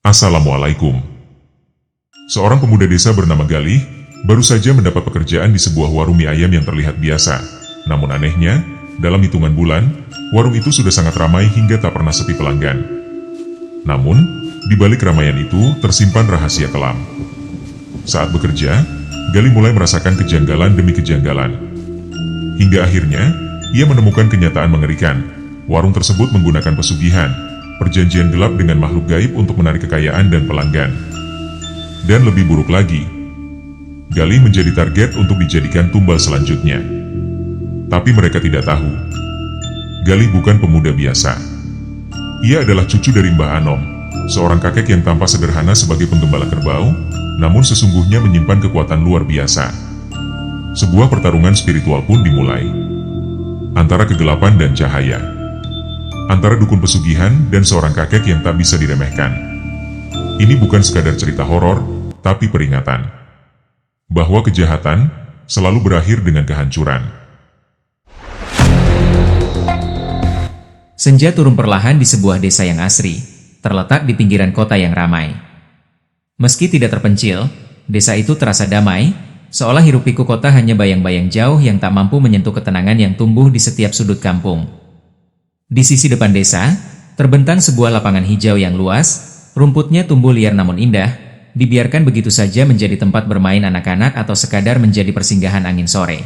Assalamualaikum. Seorang pemuda desa bernama Galih baru saja mendapat pekerjaan di sebuah warung mie ayam yang terlihat biasa. Namun anehnya, dalam hitungan bulan, warung itu sudah sangat ramai hingga tak pernah sepi pelanggan. Namun, di balik keramaian itu tersimpan rahasia kelam. Saat bekerja, Galih mulai merasakan kejanggalan demi kejanggalan. Hingga akhirnya, ia menemukan kenyataan mengerikan. Warung tersebut menggunakan pesugihan, perjanjian gelap dengan makhluk gaib untuk menarik kekayaan dan pelanggan. Dan lebih buruk lagi, Galih menjadi target untuk dijadikan tumbal selanjutnya. Tapi mereka tidak tahu, Galih bukan pemuda biasa. Ia adalah cucu dari Mbah Anom, seorang kakek yang tampak sederhana sebagai penggembala kerbau, namun sesungguhnya menyimpan kekuatan luar biasa. Sebuah pertarungan spiritual pun dimulai, antara kegelapan dan cahaya, antara dukun pesugihan dan seorang kakek yang tak bisa diremehkan. Ini bukan sekadar cerita horor, tapi peringatan bahwa kejahatan selalu berakhir dengan kehancuran. Senja turun perlahan di sebuah desa yang asri, terletak di pinggiran kota yang ramai. Meski tidak terpencil, desa itu terasa damai, seolah hiruk-pikuk kota hanya bayang-bayang jauh yang tak mampu menyentuh ketenangan yang tumbuh di setiap sudut kampung. Di sisi depan desa, terbentang sebuah lapangan hijau yang luas, rumputnya tumbuh liar namun indah, dibiarkan begitu saja menjadi tempat bermain anak-anak atau sekadar menjadi persinggahan angin sore.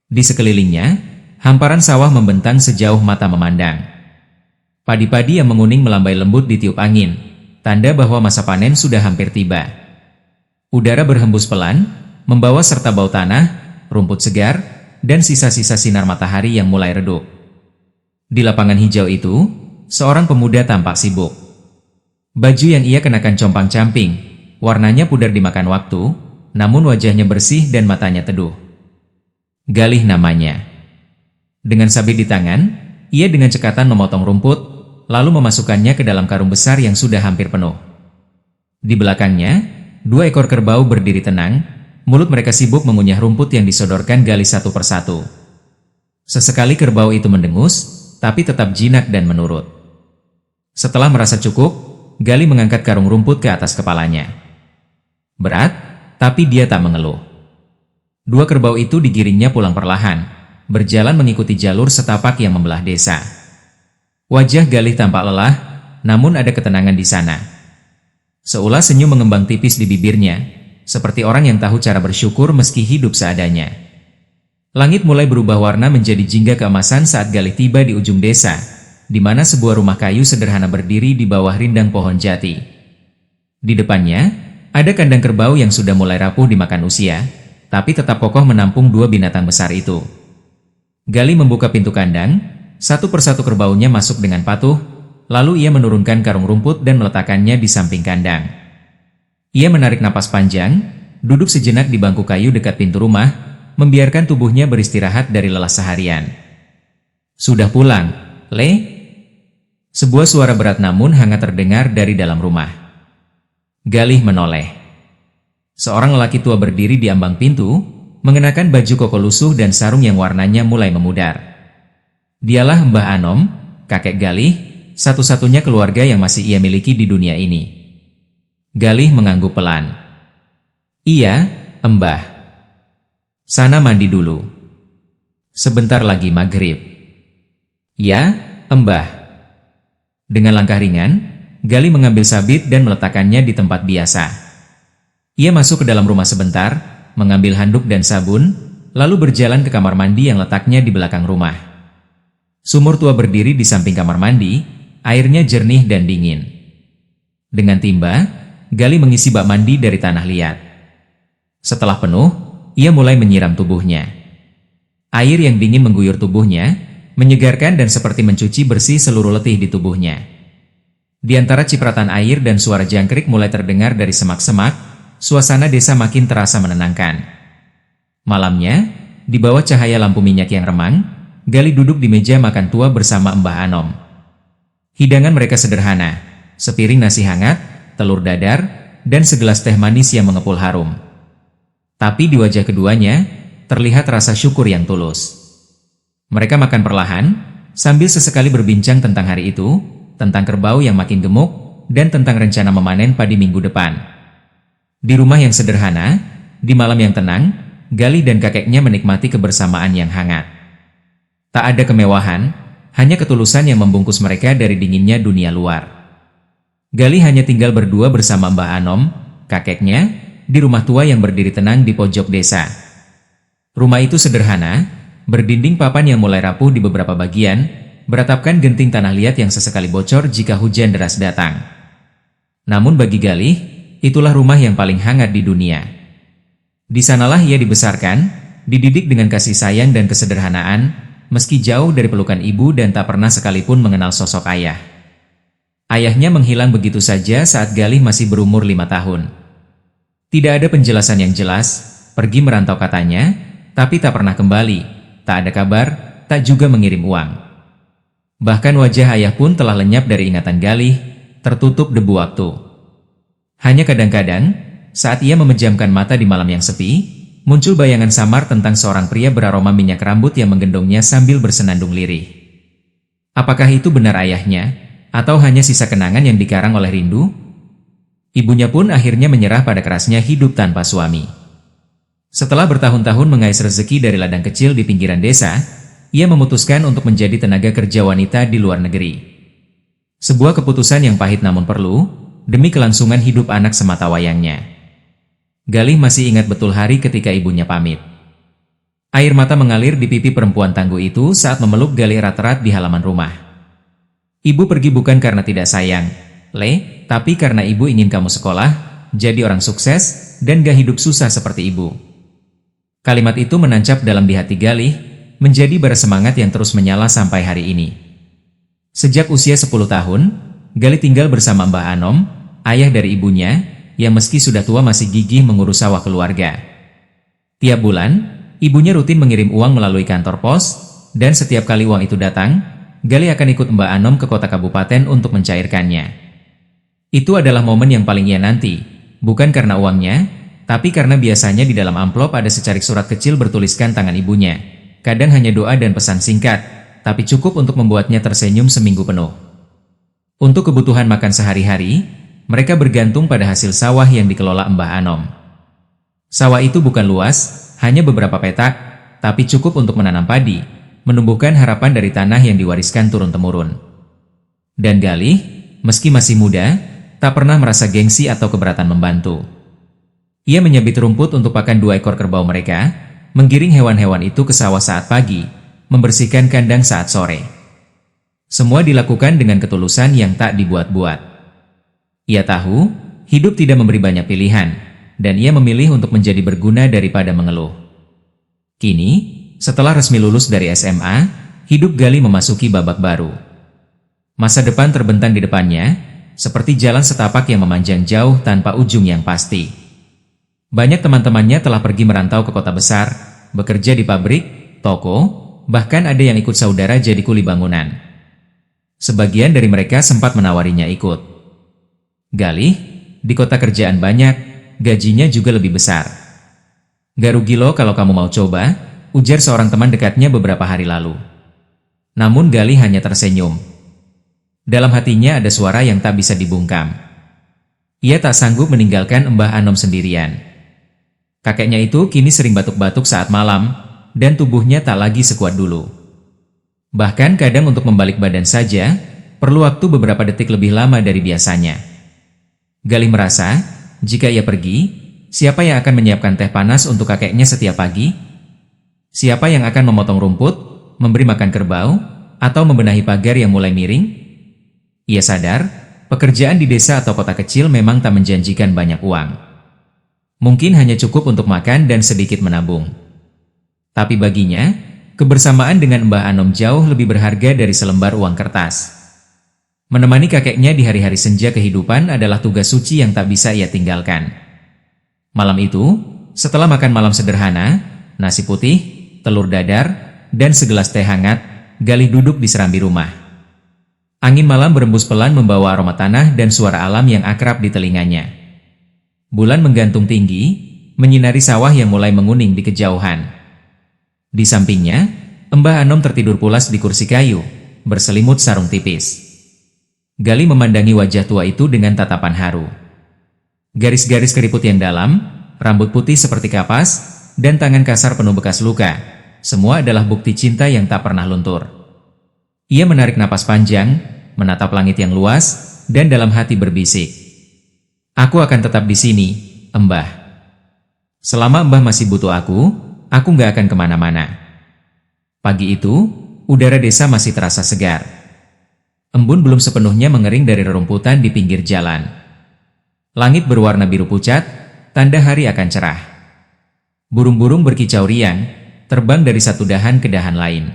Di sekelilingnya, hamparan sawah membentang sejauh mata memandang. Padi-padi yang menguning melambai lembut ditiup angin, tanda bahwa masa panen sudah hampir tiba. Udara berhembus pelan, membawa serta bau tanah, rumput segar, dan sisa-sisa sinar matahari yang mulai redup. Di lapangan hijau itu, seorang pemuda tampak sibuk. Baju yang ia kenakan compang-camping, warnanya pudar dimakan waktu, namun wajahnya bersih dan matanya teduh. Galih namanya. Dengan sabit di tangan, ia dengan cekatan memotong rumput, lalu memasukkannya ke dalam karung besar yang sudah hampir penuh. Di belakangnya, dua ekor kerbau berdiri tenang, mulut mereka sibuk mengunyah rumput yang disodorkan Galih satu persatu. Sesekali kerbau itu mendengus, tapi tetap jinak dan menurut. Setelah merasa cukup, Galih mengangkat karung rumput ke atas kepalanya. Berat, tapi dia tak mengeluh. Dua kerbau itu digiringnya pulang perlahan, berjalan mengikuti jalur setapak yang membelah desa. Wajah Galih tampak lelah, namun ada ketenangan di sana. Seulas senyum mengembang tipis di bibirnya, seperti orang yang tahu cara bersyukur meski hidup seadanya. Langit mulai berubah warna menjadi jingga keemasan saat Galih tiba di ujung desa, di mana sebuah rumah kayu sederhana berdiri di bawah rindang pohon jati. Di depannya, ada kandang kerbau yang sudah mulai rapuh dimakan usia, tapi tetap kokoh menampung dua binatang besar itu. Galih membuka pintu kandang, satu persatu kerbaunya masuk dengan patuh, lalu ia menurunkan karung rumput dan meletakkannya di samping kandang. Ia menarik napas panjang, duduk sejenak di bangku kayu dekat pintu rumah, membiarkan tubuhnya beristirahat dari lelah seharian. "Sudah pulang, Le?" Sebuah suara berat namun hangat terdengar dari dalam rumah. Galih menoleh. Seorang lelaki tua berdiri di ambang pintu, mengenakan baju koko lusuh dan sarung yang warnanya mulai memudar. Dialah Mbah Anom, kakek Galih, satu-satunya keluarga yang masih ia miliki di dunia ini. Galih mengangguk pelan. "Iya, Mbah. Sana mandi dulu. Sebentar lagi maghrib." "Ya, Mbah." Dengan langkah ringan, Galih mengambil sabit dan meletakkannya di tempat biasa. Ia masuk ke dalam rumah sebentar, mengambil handuk dan sabun, lalu berjalan ke kamar mandi yang letaknya di belakang rumah. Sumur tua berdiri di samping kamar mandi, airnya jernih dan dingin. Dengan timba, Galih mengisi bak mandi dari tanah liat. Setelah penuh, ia mulai menyiram tubuhnya. Air yang dingin mengguyur tubuhnya, menyegarkan dan seperti mencuci bersih seluruh letih di tubuhnya. Di antara cipratan air dan suara jangkrik mulai terdengar dari semak-semak, suasana desa makin terasa menenangkan. Malamnya, di bawah cahaya lampu minyak yang remang, Galih duduk di meja makan tua bersama Mbah Anom. Hidangan mereka sederhana, sepiring nasi hangat, telur dadar, dan segelas teh manis yang mengepul harum. Tapi di wajah keduanya, terlihat rasa syukur yang tulus. Mereka makan perlahan, sambil sesekali berbincang tentang hari itu, tentang kerbau yang makin gemuk, dan tentang rencana memanen padi minggu depan. Di rumah yang sederhana, di malam yang tenang, Galih dan kakeknya menikmati kebersamaan yang hangat. Tak ada kemewahan, hanya ketulusan yang membungkus mereka dari dinginnya dunia luar. Galih hanya tinggal berdua bersama Mbah Anom, kakeknya, di rumah tua yang berdiri tenang di pojok desa. Rumah itu sederhana, berdinding papan yang mulai rapuh di beberapa bagian, beratapkan genting tanah liat yang sesekali bocor jika hujan deras datang. Namun bagi Galih, itulah rumah yang paling hangat di dunia. Di sanalah ia dibesarkan, dididik dengan kasih sayang dan kesederhanaan, meski jauh dari pelukan ibu dan tak pernah sekalipun mengenal sosok ayah. Ayahnya menghilang begitu saja saat Galih masih berumur 5 tahun. Tidak ada penjelasan yang jelas, pergi merantau katanya, tapi tak pernah kembali, tak ada kabar, tak juga mengirim uang. Bahkan wajah ayah pun telah lenyap dari ingatan Galih, tertutup debu waktu. Hanya kadang-kadang, saat ia memejamkan mata di malam yang sepi, muncul bayangan samar tentang seorang pria beraroma minyak rambut yang menggendongnya sambil bersenandung lirih. Apakah itu benar ayahnya, atau hanya sisa kenangan yang dikarang oleh rindu? Ibunya pun akhirnya menyerah pada kerasnya hidup tanpa suami. Setelah bertahun-tahun mengais rezeki dari ladang kecil di pinggiran desa, ia memutuskan untuk menjadi tenaga kerja wanita di luar negeri. Sebuah keputusan yang pahit namun perlu, demi kelangsungan hidup anak sematawayangnya. Galih masih ingat betul hari ketika ibunya pamit. Air mata mengalir di pipi perempuan tangguh itu saat memeluk Galih erat-erat di halaman rumah. Ibu pergi bukan karena tidak sayang, Le, tapi karena ibu ingin kamu sekolah, jadi orang sukses, dan gak hidup susah seperti ibu. Kalimat itu menancap dalam di hati Galih, menjadi bara semangat yang terus menyala sampai hari ini. Sejak usia 10 tahun, Galih tinggal bersama Mbah Anom, ayah dari ibunya, yang meski sudah tua masih gigih mengurus sawah keluarga. Tiap bulan, ibunya rutin mengirim uang melalui kantor pos, dan setiap kali uang itu datang, Galih akan ikut Mbah Anom ke kota kabupaten untuk mencairkannya. Itu adalah momen yang paling ia nanti, bukan karena uangnya, tapi karena biasanya di dalam amplop ada secarik surat kecil bertuliskan tangan ibunya. Kadang hanya doa dan pesan singkat, tapi cukup untuk membuatnya tersenyum seminggu penuh. Untuk kebutuhan makan sehari-hari, mereka bergantung pada hasil sawah yang dikelola Mbah Anom. Sawah itu bukan luas, hanya beberapa petak, tapi cukup untuk menanam padi, menumbuhkan harapan dari tanah yang diwariskan turun-temurun. Dan Galih, meski masih muda, tak pernah merasa gengsi atau keberatan membantu. Ia menyabit rumput untuk pakan 2 ekor kerbau mereka, menggiring hewan-hewan itu ke sawah saat pagi, membersihkan kandang saat sore. Semua dilakukan dengan ketulusan yang tak dibuat-buat. Ia tahu, hidup tidak memberi banyak pilihan, dan ia memilih untuk menjadi berguna daripada mengeluh. Kini, setelah resmi lulus dari SMA, hidup Galih memasuki babak baru. Masa depan terbentang di depannya, seperti jalan setapak yang memanjang jauh tanpa ujung yang pasti. Banyak teman-temannya telah pergi merantau ke kota besar, bekerja di pabrik, toko, bahkan ada yang ikut saudara jadi kuli bangunan. Sebagian dari mereka sempat menawarinya ikut. Galih, di kota kerjaan banyak, gajinya juga lebih besar. Gak rugi loh kalau kamu mau coba, ujar seorang teman dekatnya beberapa hari lalu. Namun Galih hanya tersenyum. Dalam hatinya ada suara yang tak bisa dibungkam. Ia tak sanggup meninggalkan Mbah Anom sendirian. Kakeknya itu kini sering batuk-batuk saat malam, dan tubuhnya tak lagi sekuat dulu. Bahkan kadang untuk membalik badan saja, perlu waktu beberapa detik lebih lama dari biasanya. Galih merasa, jika ia pergi, siapa yang akan menyiapkan teh panas untuk kakeknya setiap pagi? Siapa yang akan memotong rumput, memberi makan kerbau, atau membenahi pagar yang mulai miring? Ia sadar, pekerjaan di desa atau kota kecil memang tak menjanjikan banyak uang. Mungkin hanya cukup untuk makan dan sedikit menabung. Tapi baginya, kebersamaan dengan Mbah Anom jauh lebih berharga dari selembar uang kertas. Menemani kakeknya di hari-hari senja kehidupan adalah tugas suci yang tak bisa ia tinggalkan. Malam itu, setelah makan malam sederhana, nasi putih, telur dadar, dan segelas teh hangat, Galih duduk di serambi rumah. Angin malam berembus pelan membawa aroma tanah dan suara alam yang akrab di telinganya. Bulan menggantung tinggi, menyinari sawah yang mulai menguning di kejauhan. Di sampingnya, Mbah Anom tertidur pulas di kursi kayu, berselimut sarung tipis. Gali memandangi wajah tua itu dengan tatapan haru. Garis-garis keriput yang dalam, rambut putih seperti kapas, dan tangan kasar penuh bekas luka. Semua adalah bukti cinta yang tak pernah luntur. Ia menarik napas panjang, menatap langit yang luas, dan dalam hati berbisik. Aku akan tetap di sini, Embah. Selama Embah masih butuh aku nggak akan kemana-mana. Pagi itu, udara desa masih terasa segar. Embun belum sepenuhnya mengering dari rerumputan di pinggir jalan. Langit berwarna biru pucat, tanda hari akan cerah. Burung-burung berkicau riang, terbang dari satu dahan ke dahan lain.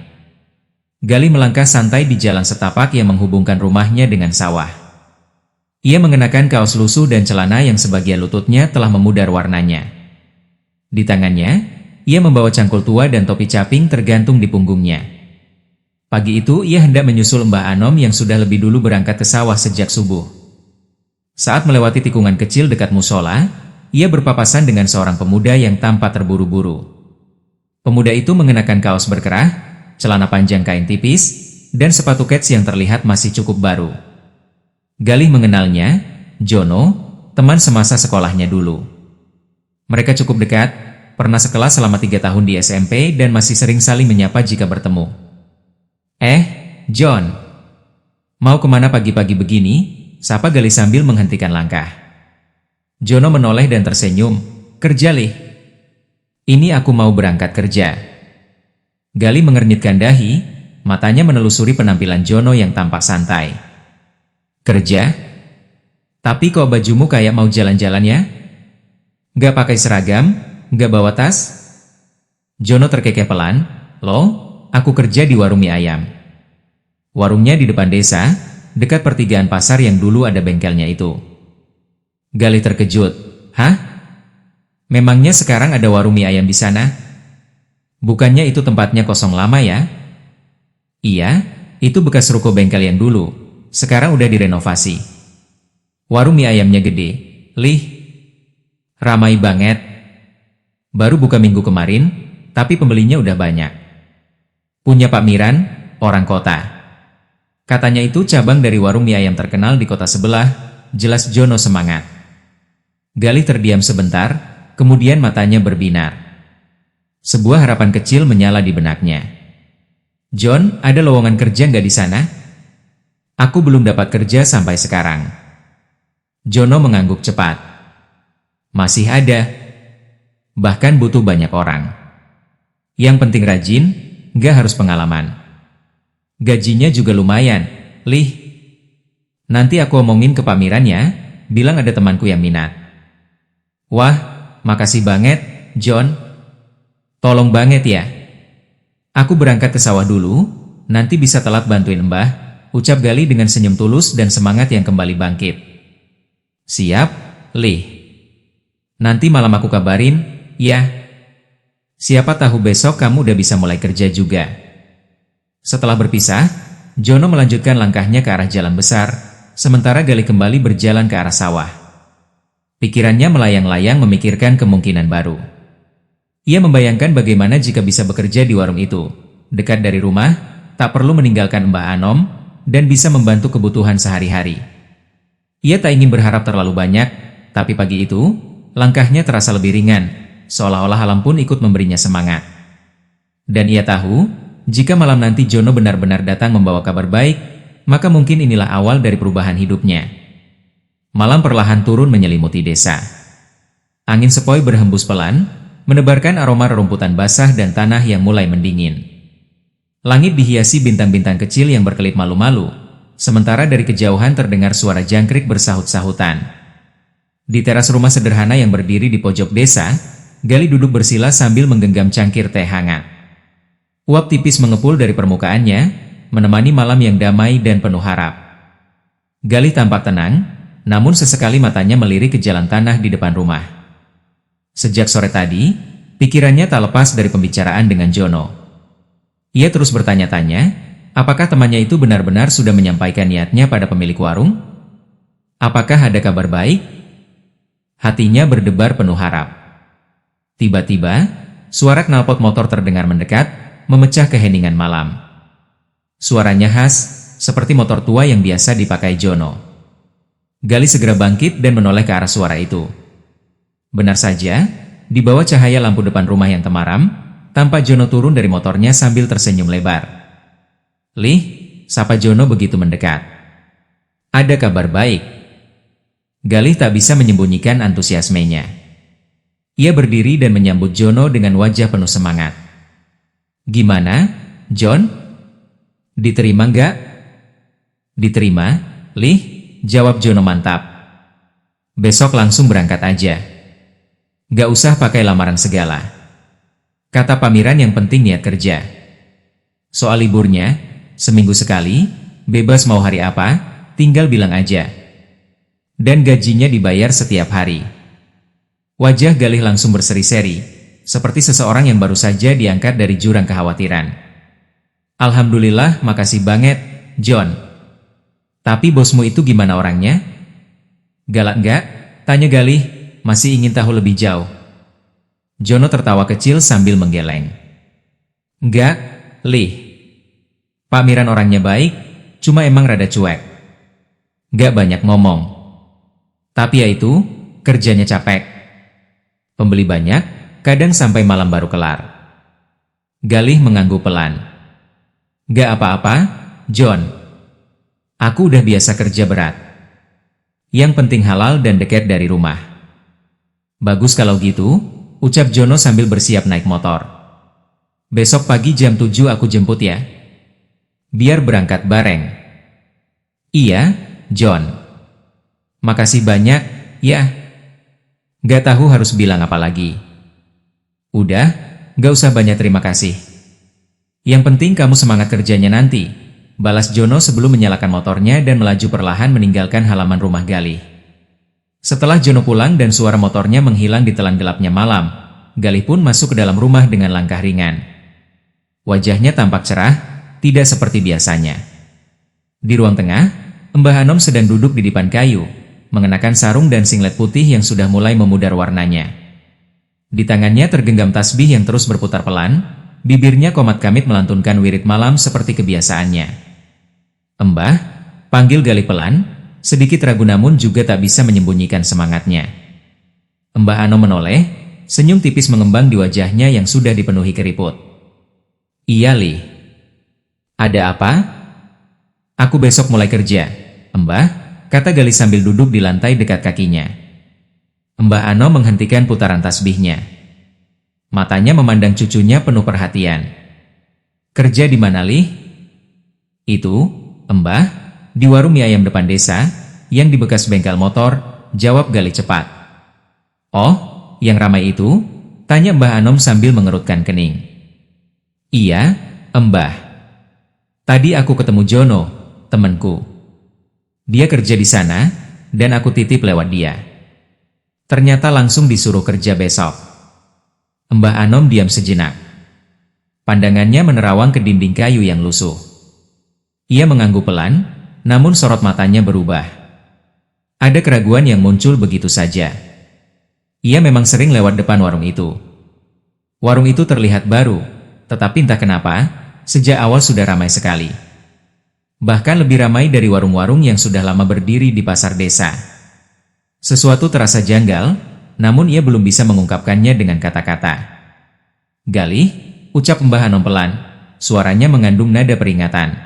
Gali melangkah santai di jalan setapak yang menghubungkan rumahnya dengan sawah. Ia mengenakan kaos lusuh dan celana yang sebagian lututnya telah memudar warnanya. Di tangannya, ia membawa cangkul tua dan topi caping tergantung di punggungnya. Pagi itu ia hendak menyusul Mbah Anom yang sudah lebih dulu berangkat ke sawah sejak subuh. Saat melewati tikungan kecil dekat musola, ia berpapasan dengan seorang pemuda yang tampak terburu-buru. Pemuda itu mengenakan kaos berkerah, celana panjang kain tipis, dan sepatu kets yang terlihat masih cukup baru. Galih mengenalnya, Jono, teman semasa sekolahnya dulu. Mereka cukup dekat, pernah sekelas selama 3 tahun di SMP dan masih sering saling menyapa jika bertemu. John, mau kemana pagi-pagi begini? Sapa Galih sambil menghentikan langkah. Jono menoleh dan tersenyum. Kerja, Lih. Ini aku mau berangkat kerja. Gali mengernyitkan dahi, matanya menelusuri penampilan Jono yang tampak santai. Kerja? Tapi kok bajumu kayak mau jalan-jalan ya? Gak pakai seragam? Gak bawa tas? Jono terkekeh pelan. Loh, aku kerja di warung mie ayam. Warungnya di depan desa, dekat pertigaan pasar yang dulu ada bengkelnya itu. Gali terkejut. Hah? Memangnya sekarang ada warung mie ayam di sana? Bukannya itu tempatnya kosong lama ya? Iya, itu bekas ruko bengkel yang dulu. Sekarang udah direnovasi. Warung mie ayamnya gede, Lih. Ramai banget. Baru buka minggu kemarin, tapi pembelinya udah banyak. Punya Pak Miran, orang kota. Katanya itu cabang dari warung mie ayam terkenal di kota sebelah. Jelas Jono semangat. Gali terdiam sebentar, kemudian matanya berbinar. Sebuah harapan kecil menyala di benaknya. John, ada lowongan kerja nggak di sana? Aku belum dapat kerja sampai sekarang. Jono mengangguk cepat. Masih ada. Bahkan butuh banyak orang. Yang penting rajin, nggak harus pengalaman. Gajinya juga lumayan, Lih. Nanti aku omongin ke Pak Miran ya, bilang ada temanku yang minat. Wah, makasih banget, John. Tolong banget ya. Aku berangkat ke sawah dulu, nanti bisa telat bantuin Mbah, ucap Gali dengan senyum tulus dan semangat yang kembali bangkit. Siap, Lih. Nanti malam aku kabarin, ya. Siapa tahu besok kamu udah bisa mulai kerja juga. Setelah berpisah, Jono melanjutkan langkahnya ke arah jalan besar, sementara Gali kembali berjalan ke arah sawah. Pikirannya melayang-layang memikirkan kemungkinan baru. Ia membayangkan bagaimana jika bisa bekerja di warung itu, dekat dari rumah, tak perlu meninggalkan Mbah Anom, dan bisa membantu kebutuhan sehari-hari. Ia tak ingin berharap terlalu banyak, tapi pagi itu, langkahnya terasa lebih ringan, seolah-olah alam pun ikut memberinya semangat. Dan ia tahu, jika malam nanti Jono benar-benar datang membawa kabar baik, maka mungkin inilah awal dari perubahan hidupnya. Malam perlahan turun menyelimuti desa. Angin sepoi berhembus pelan, menebarkan aroma rerumputan basah dan tanah yang mulai mendingin. Langit dihiasi bintang-bintang kecil yang berkelip malu-malu, sementara dari kejauhan terdengar suara jangkrik bersahut-sahutan. Di teras rumah sederhana yang berdiri di pojok desa, Gali duduk bersila sambil menggenggam cangkir teh hangat. Uap tipis mengepul dari permukaannya, menemani malam yang damai dan penuh harap. Gali tampak tenang, namun sesekali matanya melirik ke jalan tanah di depan rumah. Sejak sore tadi, pikirannya tak lepas dari pembicaraan dengan Jono. Ia terus bertanya-tanya, apakah temannya itu benar-benar sudah menyampaikan niatnya pada pemilik warung? Apakah ada kabar baik? Hatinya berdebar penuh harap. Tiba-tiba, suara knalpot motor terdengar mendekat, memecah keheningan malam. Suaranya khas, seperti motor tua yang biasa dipakai Jono. Galih segera bangkit dan menoleh ke arah suara itu. Benar saja, di bawah cahaya lampu depan rumah yang temaram, tampak Jono turun dari motornya sambil tersenyum lebar. "Lih," sapa Jono begitu mendekat. "Ada kabar baik." Galih tak bisa menyembunyikan antusiasmenya. Ia berdiri dan menyambut Jono dengan wajah penuh semangat. "Gimana, John? Diterima nggak?" "Diterima, Lih," jawab Jono mantap. "Besok langsung berangkat aja. Gak usah pakai lamaran segala," kata Pamiran, "yang penting niat kerja. Soal liburnya, seminggu sekali, bebas mau hari apa, tinggal bilang aja. Dan gajinya dibayar setiap hari." Wajah Galih langsung berseri-seri, seperti seseorang yang baru saja diangkat dari jurang kekhawatiran. "Alhamdulillah, makasih banget, John. Tapi bosmu itu gimana orangnya? Galak nggak?" tanya Galih, masih ingin tahu lebih jauh. Jono tertawa kecil sambil menggeleng. "Nggak, Lih. Pamiran orangnya baik, cuma emang rada cuek. Nggak banyak ngomong. Tapi ya itu, kerjanya capek. Pembeli banyak, kadang sampai malam baru kelar." Galih mengangguk pelan. "Nggak apa-apa, John. Aku udah biasa kerja berat. Yang penting halal dan dekat dari rumah." "Bagus kalau gitu," ucap Jono sambil bersiap naik motor. "Besok pagi jam 7 aku jemput ya. Biar berangkat bareng." "Iya, John. Makasih banyak, ya." Gak tahu harus bilang apa lagi. "Udah, gak usah banyak terima kasih. Yang penting kamu semangat kerjanya nanti," balas Jono sebelum menyalakan motornya dan melaju perlahan meninggalkan halaman rumah Galih. Setelah Jono pulang dan suara motornya menghilang di telan gelapnya malam, Galih pun masuk ke dalam rumah dengan langkah ringan. Wajahnya tampak cerah, tidak seperti biasanya. Di ruang tengah, Mbah Anom sedang duduk di dipan kayu, mengenakan sarung dan singlet putih yang sudah mulai memudar warnanya. Di tangannya tergenggam tasbih yang terus berputar pelan, bibirnya komat kamit melantunkan wirid malam seperti kebiasaannya. "Mbah," panggil Galih pelan, sedikit ragu namun juga tak bisa menyembunyikan semangatnya. Mbah Anom menoleh, senyum tipis mengembang di wajahnya yang sudah dipenuhi keriput. "Iya, Lih." "Ada apa?" "Aku besok mulai kerja, Mbah," kata Galih sambil duduk di lantai dekat kakinya. Mbah Anom menghentikan putaran tasbihnya. Matanya memandang cucunya penuh perhatian. "Kerja di mana, Lih?" "Itu, Mbah, di warung mie ayam depan desa, yang di bekas bengkel motor," jawab Galih cepat. "Oh, yang ramai itu?" tanya Mbah Anom sambil mengerutkan kening. "Iya, Mbah. Tadi aku ketemu Jono, temanku. Dia kerja di sana, dan aku titip lewat dia. Ternyata langsung disuruh kerja besok." Mbah Anom diam sejenak. Pandangannya menerawang ke dinding kayu yang lusuh. Ia mengangguk pelan, namun sorot matanya berubah. Ada keraguan yang muncul begitu saja. Ia memang sering lewat depan warung itu. Warung itu terlihat baru, tetapi entah kenapa, sejak awal sudah ramai sekali. Bahkan lebih ramai dari warung-warung yang sudah lama berdiri di pasar desa. Sesuatu terasa janggal, namun ia belum bisa mengungkapkannya dengan kata-kata. "Galih," ucap Mbah Anom pelan, suaranya mengandung nada peringatan.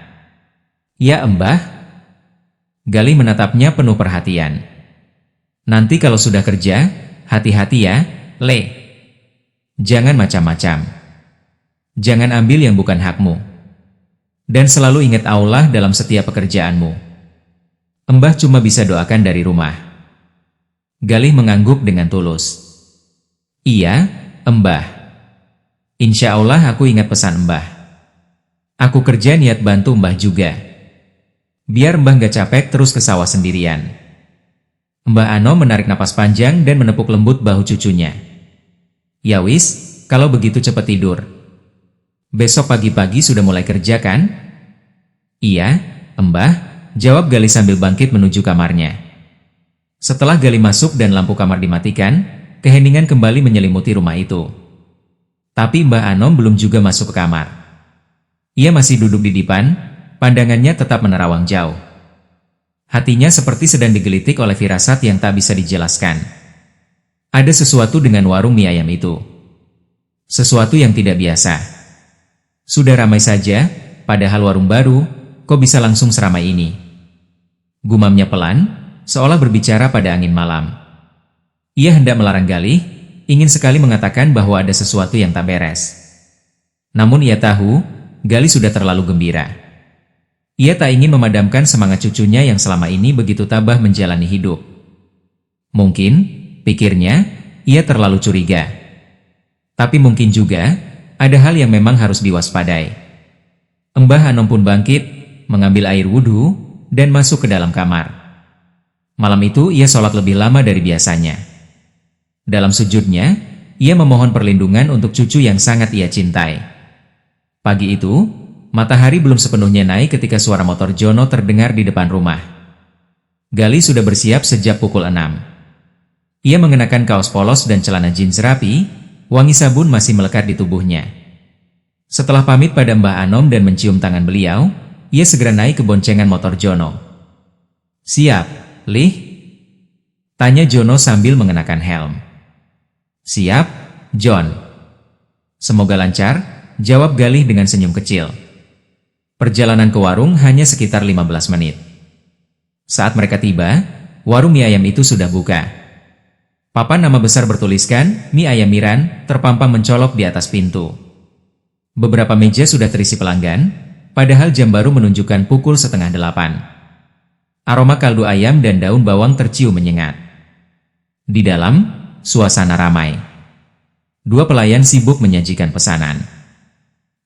"Ya, Mbah." Galih menatapnya penuh perhatian. "Nanti kalau sudah kerja, hati-hati ya, Le. Jangan macam-macam. Jangan ambil yang bukan hakmu. Dan selalu ingat Allah dalam setiap pekerjaanmu. Mbah cuma bisa doakan dari rumah." Galih mengangguk dengan tulus. "Iya, Mbah. Insya Allah aku ingat pesan Mbah. Aku kerja niat bantu Mbah juga. Biar Mbah gak capek terus ke sawah sendirian." Mbah Anom menarik napas panjang dan menepuk lembut bahu cucunya. "Ya wis, kalau begitu cepat tidur. Besok pagi-pagi sudah mulai kerja kan?" "Iya, Mbah," jawab Galih sambil bangkit menuju kamarnya. Setelah Galih masuk dan lampu kamar dimatikan, keheningan kembali menyelimuti rumah itu. Tapi Mbah Anom belum juga masuk ke kamar. Ia masih duduk di dipan, Pandangannya tetap menerawang jauh. Hatinya seperti sedang digelitik oleh firasat yang tak bisa dijelaskan. Ada sesuatu dengan warung mie ayam itu. Sesuatu yang tidak biasa. Sudah ramai saja, padahal warung baru, kok bisa langsung seramai ini? Gumamnya pelan, seolah berbicara pada angin malam. Ia hendak melarang Galih, ingin sekali mengatakan bahwa ada sesuatu yang tak beres. Namun ia tahu, Galih sudah terlalu gembira. Ia tak ingin memadamkan semangat cucunya yang selama ini begitu tabah menjalani hidup. Mungkin, pikirnya, ia terlalu curiga. Tapi mungkin juga, ada hal yang memang harus diwaspadai. Mbah Anom pun bangkit, mengambil air wudhu, dan masuk ke dalam kamar. Malam itu ia sholat lebih lama dari biasanya. Dalam sujudnya, ia memohon perlindungan untuk cucu yang sangat ia cintai. Pagi itu, matahari belum sepenuhnya naik ketika suara motor Jono terdengar di depan rumah. Galih sudah bersiap sejak pukul 6. Ia mengenakan kaos polos dan celana jeans rapi, wangi sabun masih melekat di tubuhnya. Setelah pamit pada Mbah Anom dan mencium tangan beliau, ia segera naik ke boncengan motor Jono. "Siap, Lih?" tanya Jono sambil mengenakan helm. "Siap, John." "Semoga lancar," jawab Galih dengan senyum kecil. Perjalanan ke warung hanya sekitar 15 menit. Saat mereka tiba, warung mie ayam itu sudah buka. Papan nama besar bertuliskan, "Mie Ayam Miran," terpampang mencolok di atas pintu. Beberapa meja sudah terisi pelanggan, padahal jam baru menunjukkan pukul 7:30. Aroma kaldu ayam dan daun bawang tercium menyengat. Di dalam, suasana ramai. Dua pelayan sibuk menyajikan pesanan.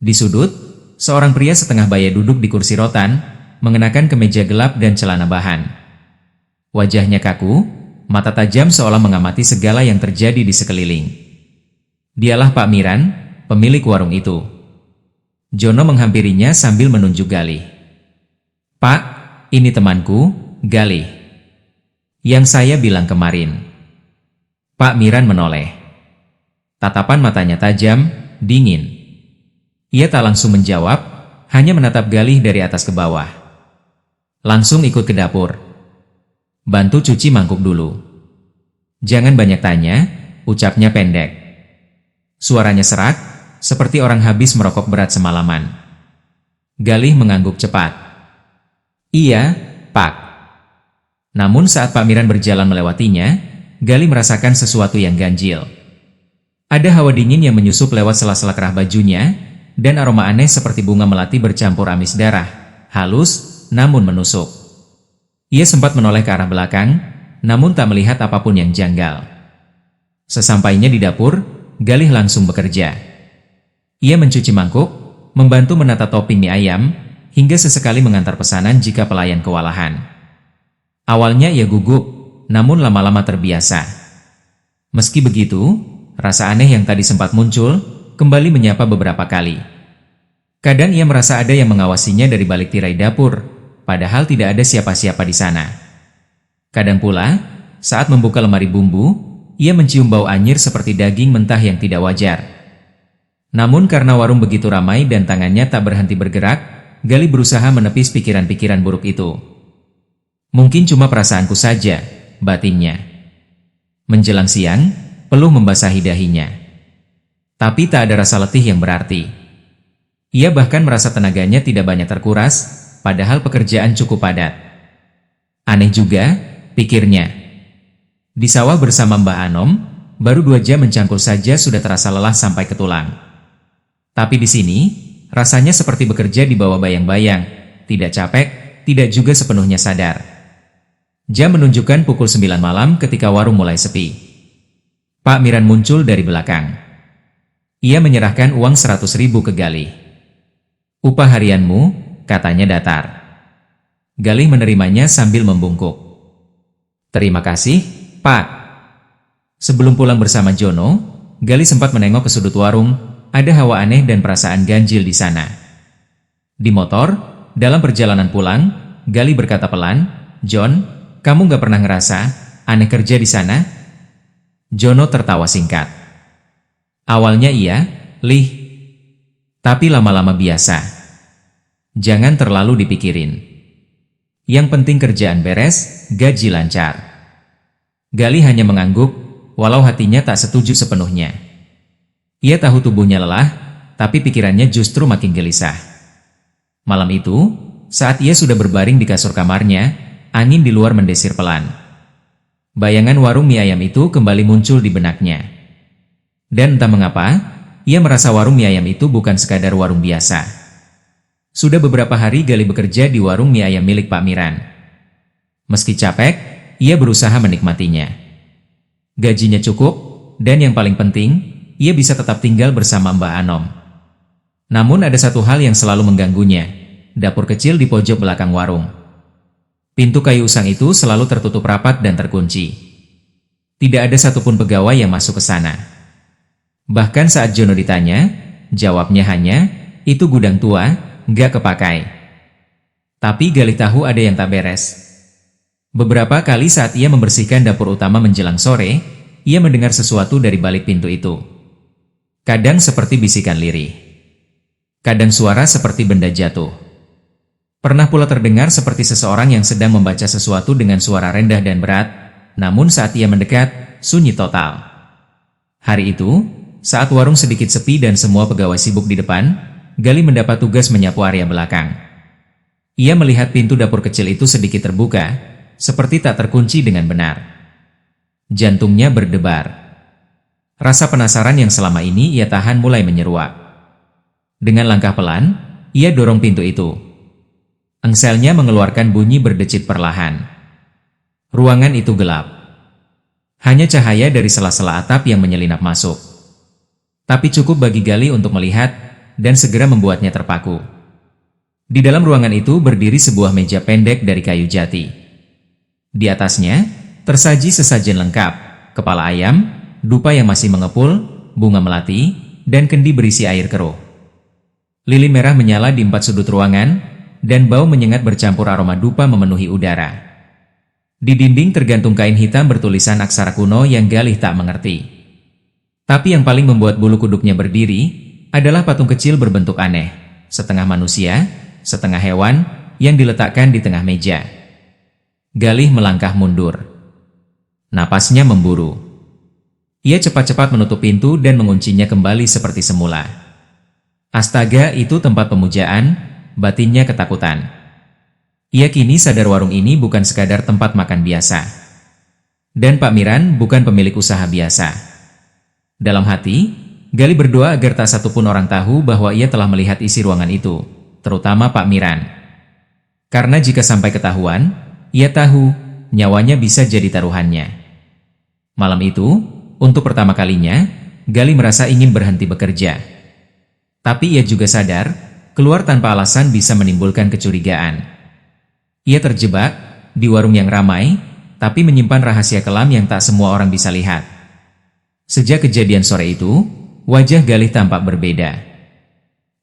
Di sudut, seorang pria setengah baya duduk di kursi rotan, mengenakan kemeja gelap dan celana bahan. Wajahnya kaku, mata tajam seolah mengamati segala yang terjadi di sekeliling. Dialah Pak Miran, pemilik warung itu. Jono menghampirinya sambil menunjuk Galih. "Pak, ini temanku, Galih. Yang saya bilang kemarin." Pak Miran menoleh. Tatapan matanya tajam, dingin. Ia tak langsung menjawab, hanya menatap Galih dari atas ke bawah. "Langsung ikut ke dapur. Bantu cuci mangkuk dulu. Jangan banyak tanya," ucapnya pendek. Suaranya serak, seperti orang habis merokok berat semalaman. Galih mengangguk cepat. "Iya, Pak." Namun saat Pak Miran berjalan melewatinya, Galih merasakan sesuatu yang ganjil. Ada hawa dingin yang menyusup lewat sela-sela kerah bajunya, dan aroma aneh seperti bunga melati bercampur amis darah, halus, namun menusuk. Ia sempat menoleh ke arah belakang, namun tak melihat apapun yang janggal. Sesampainya di dapur, Galih langsung bekerja. Ia mencuci mangkuk, membantu menata topping mie ayam, hingga sesekali mengantar pesanan jika pelayan kewalahan. Awalnya ia gugup, namun lama-lama terbiasa. Meski begitu, rasa aneh yang tadi sempat muncul, kembali menyapa beberapa kali. Kadang ia merasa ada yang mengawasinya dari balik tirai dapur, padahal tidak ada siapa-siapa di sana. Kadang pula, saat membuka lemari bumbu, ia mencium bau anyir seperti daging mentah yang tidak wajar. Namun karena warung begitu ramai dan tangannya tak berhenti bergerak, Galih berusaha menepis pikiran-pikiran buruk itu. "Mungkin cuma perasaanku saja," batinnya. Menjelang siang, peluh membasahi dahinya. Tapi tak ada rasa letih yang berarti. Ia bahkan merasa tenaganya tidak banyak terkuras, padahal pekerjaan cukup padat. Aneh juga, pikirnya. Di sawah bersama Mbah Anom, baru 2 jam mencangkul saja sudah terasa lelah sampai ke tulang. Tapi di sini, rasanya seperti bekerja di bawah bayang-bayang, tidak capek, tidak juga sepenuhnya sadar. Jam menunjukkan pukul 9 malam ketika warung mulai sepi. Pak Miran muncul dari belakang. Ia menyerahkan uang 100.000 ke Galih. "Upah harianmu," katanya datar. Galih menerimanya sambil membungkuk. "Terima kasih, Pak." Sebelum pulang bersama Jono, Galih sempat menengok ke sudut warung, ada hawa aneh dan perasaan ganjil di sana. Di motor, dalam perjalanan pulang, Galih berkata pelan, "John, kamu gak pernah ngerasa aneh kerja di sana?" Jono tertawa singkat. "Awalnya iya, Lih. Tapi lama-lama biasa." Jangan terlalu dipikirin. Yang penting kerjaan beres, gaji lancar. Galih hanya mengangguk, walau hatinya tak setuju sepenuhnya. Ia tahu tubuhnya lelah, tapi pikirannya justru makin gelisah. Malam itu, saat ia sudah berbaring di kasur kamarnya, angin di luar mendesir pelan. Bayangan warung mie ayam itu kembali muncul di benaknya. Dan entah mengapa, ia merasa warung mie ayam itu bukan sekadar warung biasa. Sudah beberapa hari Galih bekerja di warung mie ayam milik Pak Miran. Meski capek, ia berusaha menikmatinya. Gajinya cukup, dan yang paling penting, ia bisa tetap tinggal bersama Mbak Anom. Namun ada satu hal yang selalu mengganggunya, dapur kecil di pojok belakang warung. Pintu kayu usang itu selalu tertutup rapat dan terkunci. Tidak ada satupun pegawai yang masuk ke sana. Bahkan saat Jono ditanya, jawabnya hanya, itu gudang tua, nggak kepakai. Tapi Galih tahu ada yang tak beres. Beberapa kali saat ia membersihkan dapur utama menjelang sore, ia mendengar sesuatu dari balik pintu itu. Kadang seperti bisikan lirih. Kadang suara seperti benda jatuh. Pernah pula terdengar seperti seseorang yang sedang membaca sesuatu dengan suara rendah dan berat, namun saat ia mendekat, sunyi total. Hari itu, saat warung sedikit sepi dan semua pegawai sibuk di depan, Galih mendapat tugas menyapu area belakang. Ia melihat pintu dapur kecil itu sedikit terbuka, seperti tak terkunci dengan benar. Jantungnya berdebar. Rasa penasaran yang selama ini ia tahan mulai menyeruak. Dengan langkah pelan, ia dorong pintu itu. Engselnya mengeluarkan bunyi berdecit perlahan. Ruangan itu gelap. Hanya cahaya dari sela-sela atap yang menyelinap masuk. Tapi cukup bagi Galih untuk melihat, dan segera membuatnya terpaku. Di dalam ruangan itu berdiri sebuah meja pendek dari kayu jati. Di atasnya, tersaji sesajen lengkap, kepala ayam, dupa yang masih mengepul, bunga melati, dan kendi berisi air keruh. Lilin merah menyala di 4 sudut ruangan, dan bau menyengat bercampur aroma dupa memenuhi udara. Di dinding tergantung kain hitam bertulisan aksara kuno yang Galih tak mengerti. Tapi yang paling membuat bulu kuduknya berdiri adalah patung kecil berbentuk aneh, setengah manusia, setengah hewan, yang diletakkan di tengah meja. Galih melangkah mundur. Napasnya memburu. Ia cepat-cepat menutup pintu dan menguncinya kembali seperti semula. Astaga, itu tempat pemujaan. Batinnya ketakutan. Ia kini sadar warung ini bukan sekadar tempat makan biasa. Dan Pak Miran bukan pemilik usaha biasa. Dalam hati, Galih berdoa agar tak satupun orang tahu bahwa ia telah melihat isi ruangan itu, terutama Pak Miran. Karena jika sampai ketahuan, ia tahu nyawanya bisa jadi taruhannya. Malam itu, untuk pertama kalinya, Galih merasa ingin berhenti bekerja. Tapi ia juga sadar, keluar tanpa alasan bisa menimbulkan kecurigaan. Ia terjebak di warung yang ramai, tapi menyimpan rahasia kelam yang tak semua orang bisa lihat. Sejak kejadian sore itu, wajah Galih tampak berbeda.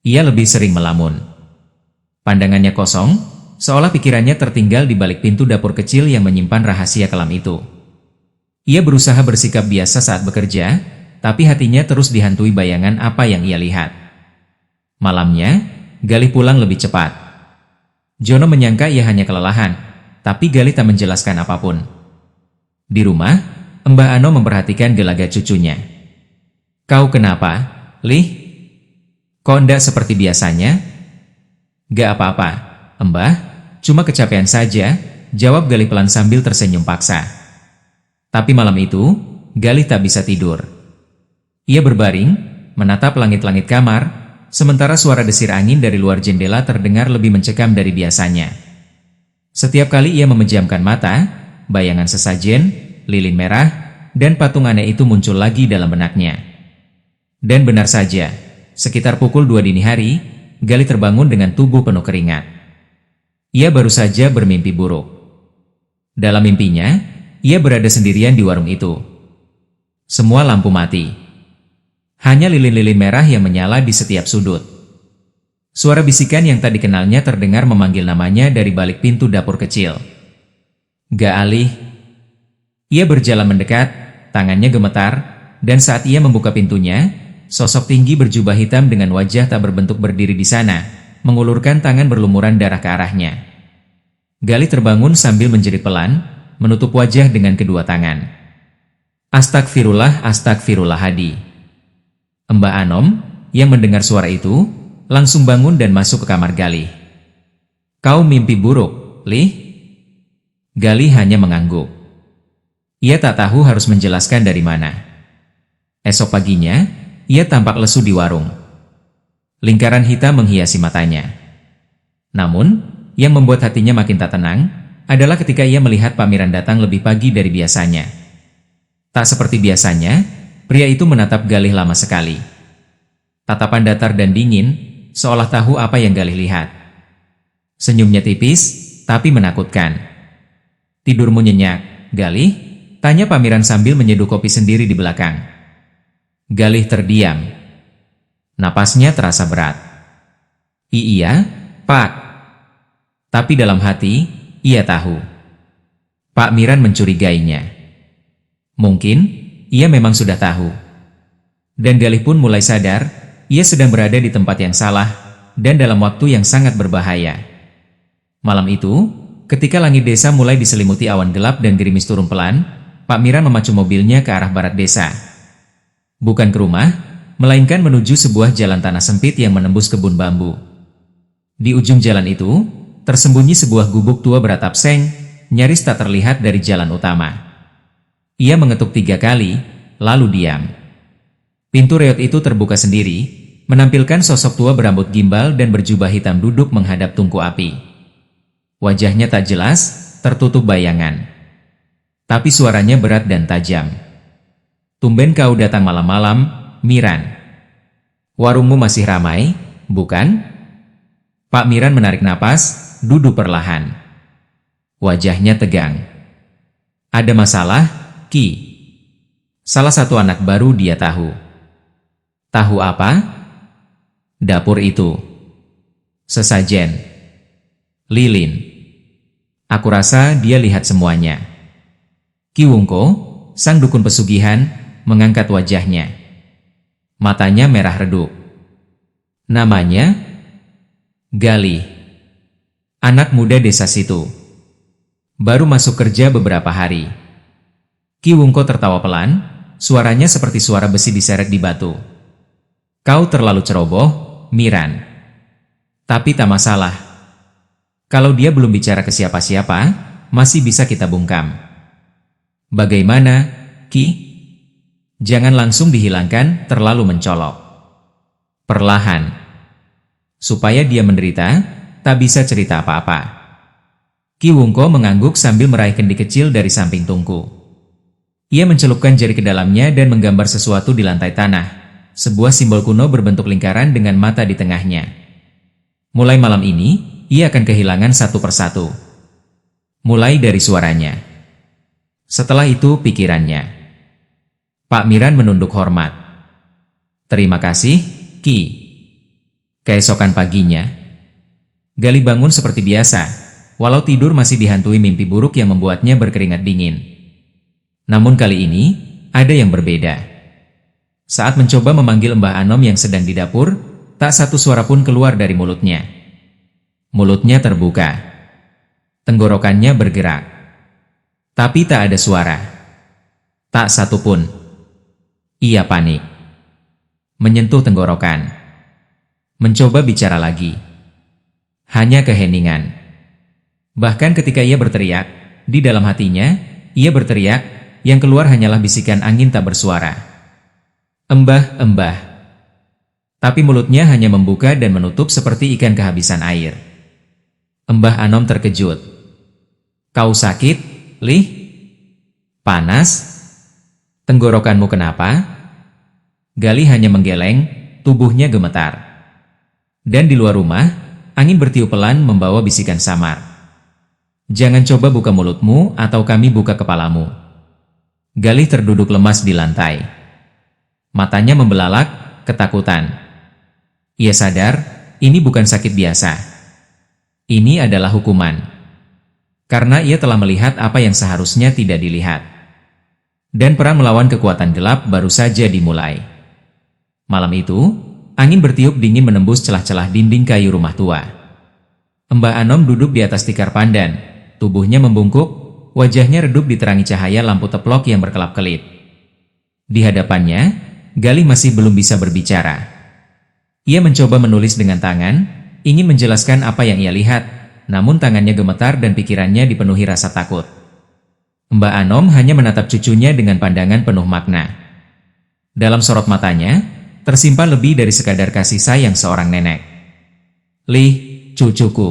Ia lebih sering melamun. Pandangannya kosong, seolah pikirannya tertinggal di balik pintu dapur kecil yang menyimpan rahasia kelam itu. Ia berusaha bersikap biasa saat bekerja, tapi hatinya terus dihantui bayangan apa yang ia lihat. Malamnya, Galih pulang lebih cepat. Jono menyangka ia hanya kelelahan, tapi Galih tak menjelaskan apapun. Di rumah, Mbah Ano memperhatikan gelagat cucunya. "Kau kenapa, Lih? Kok ndak seperti biasanya?" "Gak apa-apa, Mbah, cuma kecapean saja," jawab Galih pelan sambil tersenyum paksa. Tapi malam itu, Galih tak bisa tidur. Ia berbaring, menatap langit-langit kamar, sementara suara desir angin dari luar jendela terdengar lebih mencekam dari biasanya. Setiap kali ia memejamkan mata, bayangan sesajen, lilin merah, dan patung aneh itu muncul lagi dalam benaknya. Dan benar saja, sekitar pukul 2 dini hari, Galih terbangun dengan tubuh penuh keringat. Ia baru saja bermimpi buruk. Dalam mimpinya, ia berada sendirian di warung itu. Semua lampu mati. Hanya lilin-lilin merah yang menyala di setiap sudut. Suara bisikan yang tak dikenalnya terdengar memanggil namanya dari balik pintu dapur kecil. "Gak Alih." Ia berjalan mendekat, tangannya gemetar, dan saat ia membuka pintunya, sosok tinggi berjubah hitam dengan wajah tak berbentuk berdiri di sana, mengulurkan tangan berlumuran darah ke arahnya. Galih terbangun sambil menjerit pelan, menutup wajah dengan kedua tangan. Astagfirullah, astagfirullah hadi. Mbah Anom, yang mendengar suara itu, langsung bangun dan masuk ke kamar Galih. Kau mimpi buruk, Lih? Galih hanya mengangguk. Ia tak tahu harus menjelaskan dari mana. Esok paginya, ia tampak lesu di warung. Lingkaran hitam menghiasi matanya. Namun, yang membuat hatinya makin tak tenang, adalah ketika ia melihat Pak Miran datang lebih pagi dari biasanya. Tak seperti biasanya, pria itu menatap Galih lama sekali. Tatapan datar dan dingin, seolah tahu apa yang Galih lihat. Senyumnya tipis, tapi menakutkan. Tidurmu nyenyak, Galih? Tanya Pak Miran sambil menyeduh kopi sendiri di belakang. Galih terdiam. Napasnya terasa berat. Iya, Pak. Tapi dalam hati, ia tahu. Pak Miran mencurigainya. Mungkin, ia memang sudah tahu. Dan Galih pun mulai sadar, ia sedang berada di tempat yang salah, dan dalam waktu yang sangat berbahaya. Malam itu, ketika langit desa mulai diselimuti awan gelap dan gerimis turun pelan, Pak Miran memacu mobilnya ke arah barat desa. Bukan ke rumah, melainkan menuju sebuah jalan tanah sempit yang menembus kebun bambu. Di ujung jalan itu, tersembunyi sebuah gubuk tua beratap seng, nyaris tak terlihat dari jalan utama. Ia mengetuk 3 kali, lalu diam. Pintu reot itu terbuka sendiri, menampilkan sosok tua berambut gimbal dan berjubah hitam duduk menghadap tungku api. Wajahnya tak jelas, tertutup bayangan. Tapi suaranya berat dan tajam. Tumben kau datang malam-malam, Miran. Warungmu masih ramai, bukan? Pak Miran menarik napas, duduk perlahan. Wajahnya tegang. Ada masalah, Ki? Salah satu anak baru dia tahu. Tahu apa? Dapur itu. Sesajen. Lilin. Aku rasa dia lihat semuanya. Ki Wungko, sang dukun pesugihan, mengangkat wajahnya. Matanya merah redup. Namanya? Galih. Anak muda desa situ. Baru masuk kerja beberapa hari. Ki Wungko tertawa pelan, suaranya seperti suara besi diseret di batu. Kau terlalu ceroboh, Miran. Tapi tak masalah. Kalau dia belum bicara ke siapa-siapa, masih bisa kita bungkam. Bagaimana, Ki? Jangan langsung dihilangkan, terlalu mencolok. Perlahan. Supaya dia menderita, tak bisa cerita apa-apa. Ki Wungko mengangguk sambil meraih kendi kecil dari samping tungku. Ia mencelupkan jari ke dalamnya dan menggambar sesuatu di lantai tanah, sebuah simbol kuno berbentuk lingkaran dengan mata di tengahnya. Mulai malam ini, ia akan kehilangan satu persatu. Mulai dari suaranya. Setelah itu pikirannya. Pak Miran menunduk hormat. Terima kasih, Ki. Keesokan paginya, Galih bangun seperti biasa, walau tidur masih dihantui mimpi buruk yang membuatnya berkeringat dingin. Namun kali ini, ada yang berbeda. Saat mencoba memanggil Mbah Anom yang sedang di dapur, tak satu suara pun keluar dari mulutnya. Mulutnya terbuka. Tenggorokannya bergerak. Tapi tak ada suara. Tak satu pun. Ia panik. Menyentuh tenggorokan. Mencoba bicara lagi. Hanya keheningan. Bahkan ketika ia berteriak, di dalam hatinya, ia berteriak, yang keluar hanyalah bisikan angin tak bersuara. Embah, embah. Tapi mulutnya hanya membuka dan menutup seperti ikan kehabisan air. Mbah Anom terkejut. Kau sakit, Lih? Panas? Tenggorokanmu kenapa? Galih hanya menggeleng, tubuhnya gemetar. Dan di luar rumah, angin bertiup pelan membawa bisikan samar. Jangan coba buka mulutmu atau kami buka kepalamu. Galih terduduk lemas di lantai. Matanya membelalak, ketakutan. Ia sadar, ini bukan sakit biasa. Ini adalah hukuman. Karena ia telah melihat apa yang seharusnya tidak dilihat. Dan perang melawan kekuatan gelap baru saja dimulai. Malam itu, angin bertiup dingin menembus celah-celah dinding kayu rumah tua. Mbah Anom duduk di atas tikar pandan, tubuhnya membungkuk, wajahnya redup diterangi cahaya lampu teplok yang berkelap-kelip. Di hadapannya, Galih masih belum bisa berbicara. Ia mencoba menulis dengan tangan, ingin menjelaskan apa yang ia lihat, namun tangannya gemetar dan pikirannya dipenuhi rasa takut. Mbah Anom hanya menatap cucunya dengan pandangan penuh makna. Dalam sorot matanya, tersimpan lebih dari sekadar kasih sayang seorang nenek. "Lih, cucuku.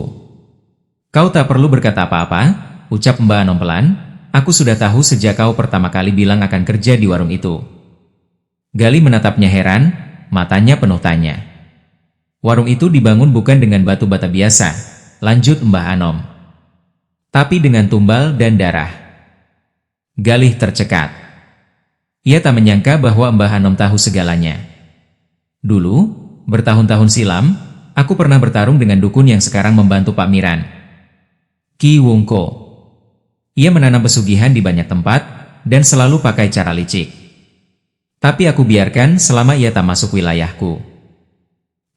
Kau tak perlu berkata apa-apa," ucap Mbah Anom pelan. "Aku sudah tahu sejak kau pertama kali bilang akan kerja di warung itu." Galih menatapnya heran, matanya penuh tanya. "Warung itu dibangun bukan dengan batu bata biasa," lanjut Mbah Anom, "tapi dengan tumbal dan darah." Galih tercekat. Ia tak menyangka bahwa Mbah Anom tahu segalanya. "Dulu, bertahun-tahun silam, aku pernah bertarung dengan dukun yang sekarang membantu Pak Miran, Ki Wungko. Ia menanam pesugihan di banyak tempat dan selalu pakai cara licik. Tapi aku biarkan selama ia tak masuk wilayahku."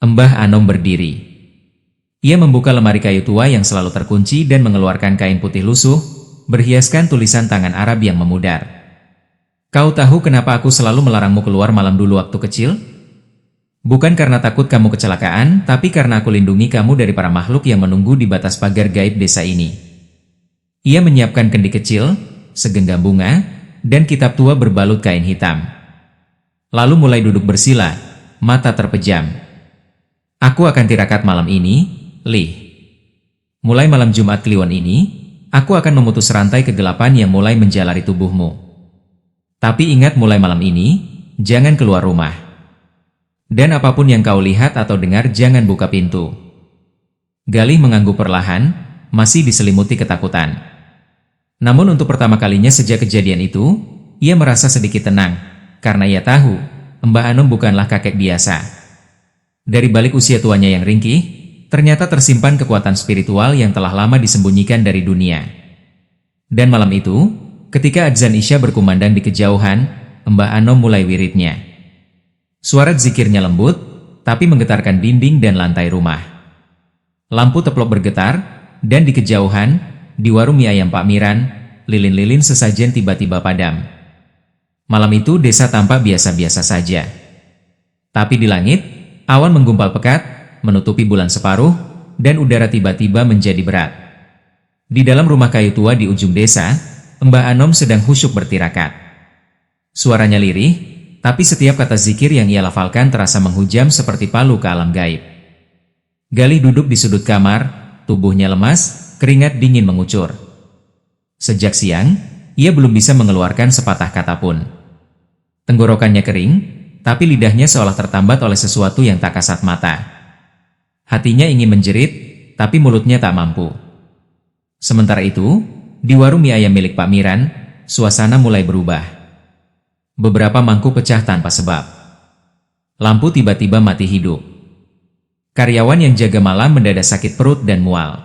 Mbah Anom berdiri. Ia membuka lemari kayu tua yang selalu terkunci dan mengeluarkan kain putih lusuh, berhiaskan tulisan tangan Arab yang memudar. "Kau tahu kenapa aku selalu melarangmu keluar malam dulu waktu kecil? Bukan karena takut kamu kecelakaan, tapi karena aku lindungi kamu dari para makhluk yang menunggu di batas pagar gaib desa ini." Ia menyiapkan kendi kecil, segenggam bunga, dan kitab tua berbalut kain hitam. Lalu mulai duduk bersila, mata terpejam. "Aku akan tirakat malam ini, Lih. Mulai malam Jumat Kliwon ini, aku akan memutus rantai kegelapan yang mulai menjalari tubuhmu. Tapi ingat, mulai malam ini, jangan keluar rumah. Dan apapun yang kau lihat atau dengar, jangan buka pintu." Galih mengangguk perlahan, masih diselimuti ketakutan. Namun untuk pertama kalinya sejak kejadian itu, ia merasa sedikit tenang, karena ia tahu, Mbah Anom bukanlah kakek biasa. Dari balik usia tuanya yang ringkih, ternyata tersimpan kekuatan spiritual yang telah lama disembunyikan dari dunia. Dan malam itu, ketika adzan Isya berkumandang di kejauhan, Mbah Anom mulai wiridnya. Suara zikirnya lembut, tapi menggetarkan dinding dan lantai rumah. Lampu teplok bergetar, dan di kejauhan, di warung mie ayam Pak Miran, lilin-lilin sesajen tiba-tiba padam. Malam itu desa tampak biasa-biasa saja. Tapi di langit, awan menggumpal pekat, menutupi bulan separuh, dan udara tiba-tiba menjadi berat. Di dalam rumah kayu tua di ujung desa, Mbah Anom sedang khusyuk bertirakat. Suaranya lirih, tapi setiap kata zikir yang ia lafalkan terasa menghujam seperti palu ke alam gaib. Galih duduk di sudut kamar, tubuhnya lemas, keringat dingin mengucur. Sejak siang, ia belum bisa mengeluarkan sepatah kata pun. Tenggorokannya kering, tapi lidahnya seolah tertambat oleh sesuatu yang tak kasat mata. Hatinya ingin menjerit, tapi mulutnya tak mampu. Sementara itu, di warung mie ayam milik Pak Miran, suasana mulai berubah. Beberapa mangkuk pecah tanpa sebab. Lampu tiba-tiba mati hidup. Karyawan yang jaga malam mendadak sakit perut dan mual.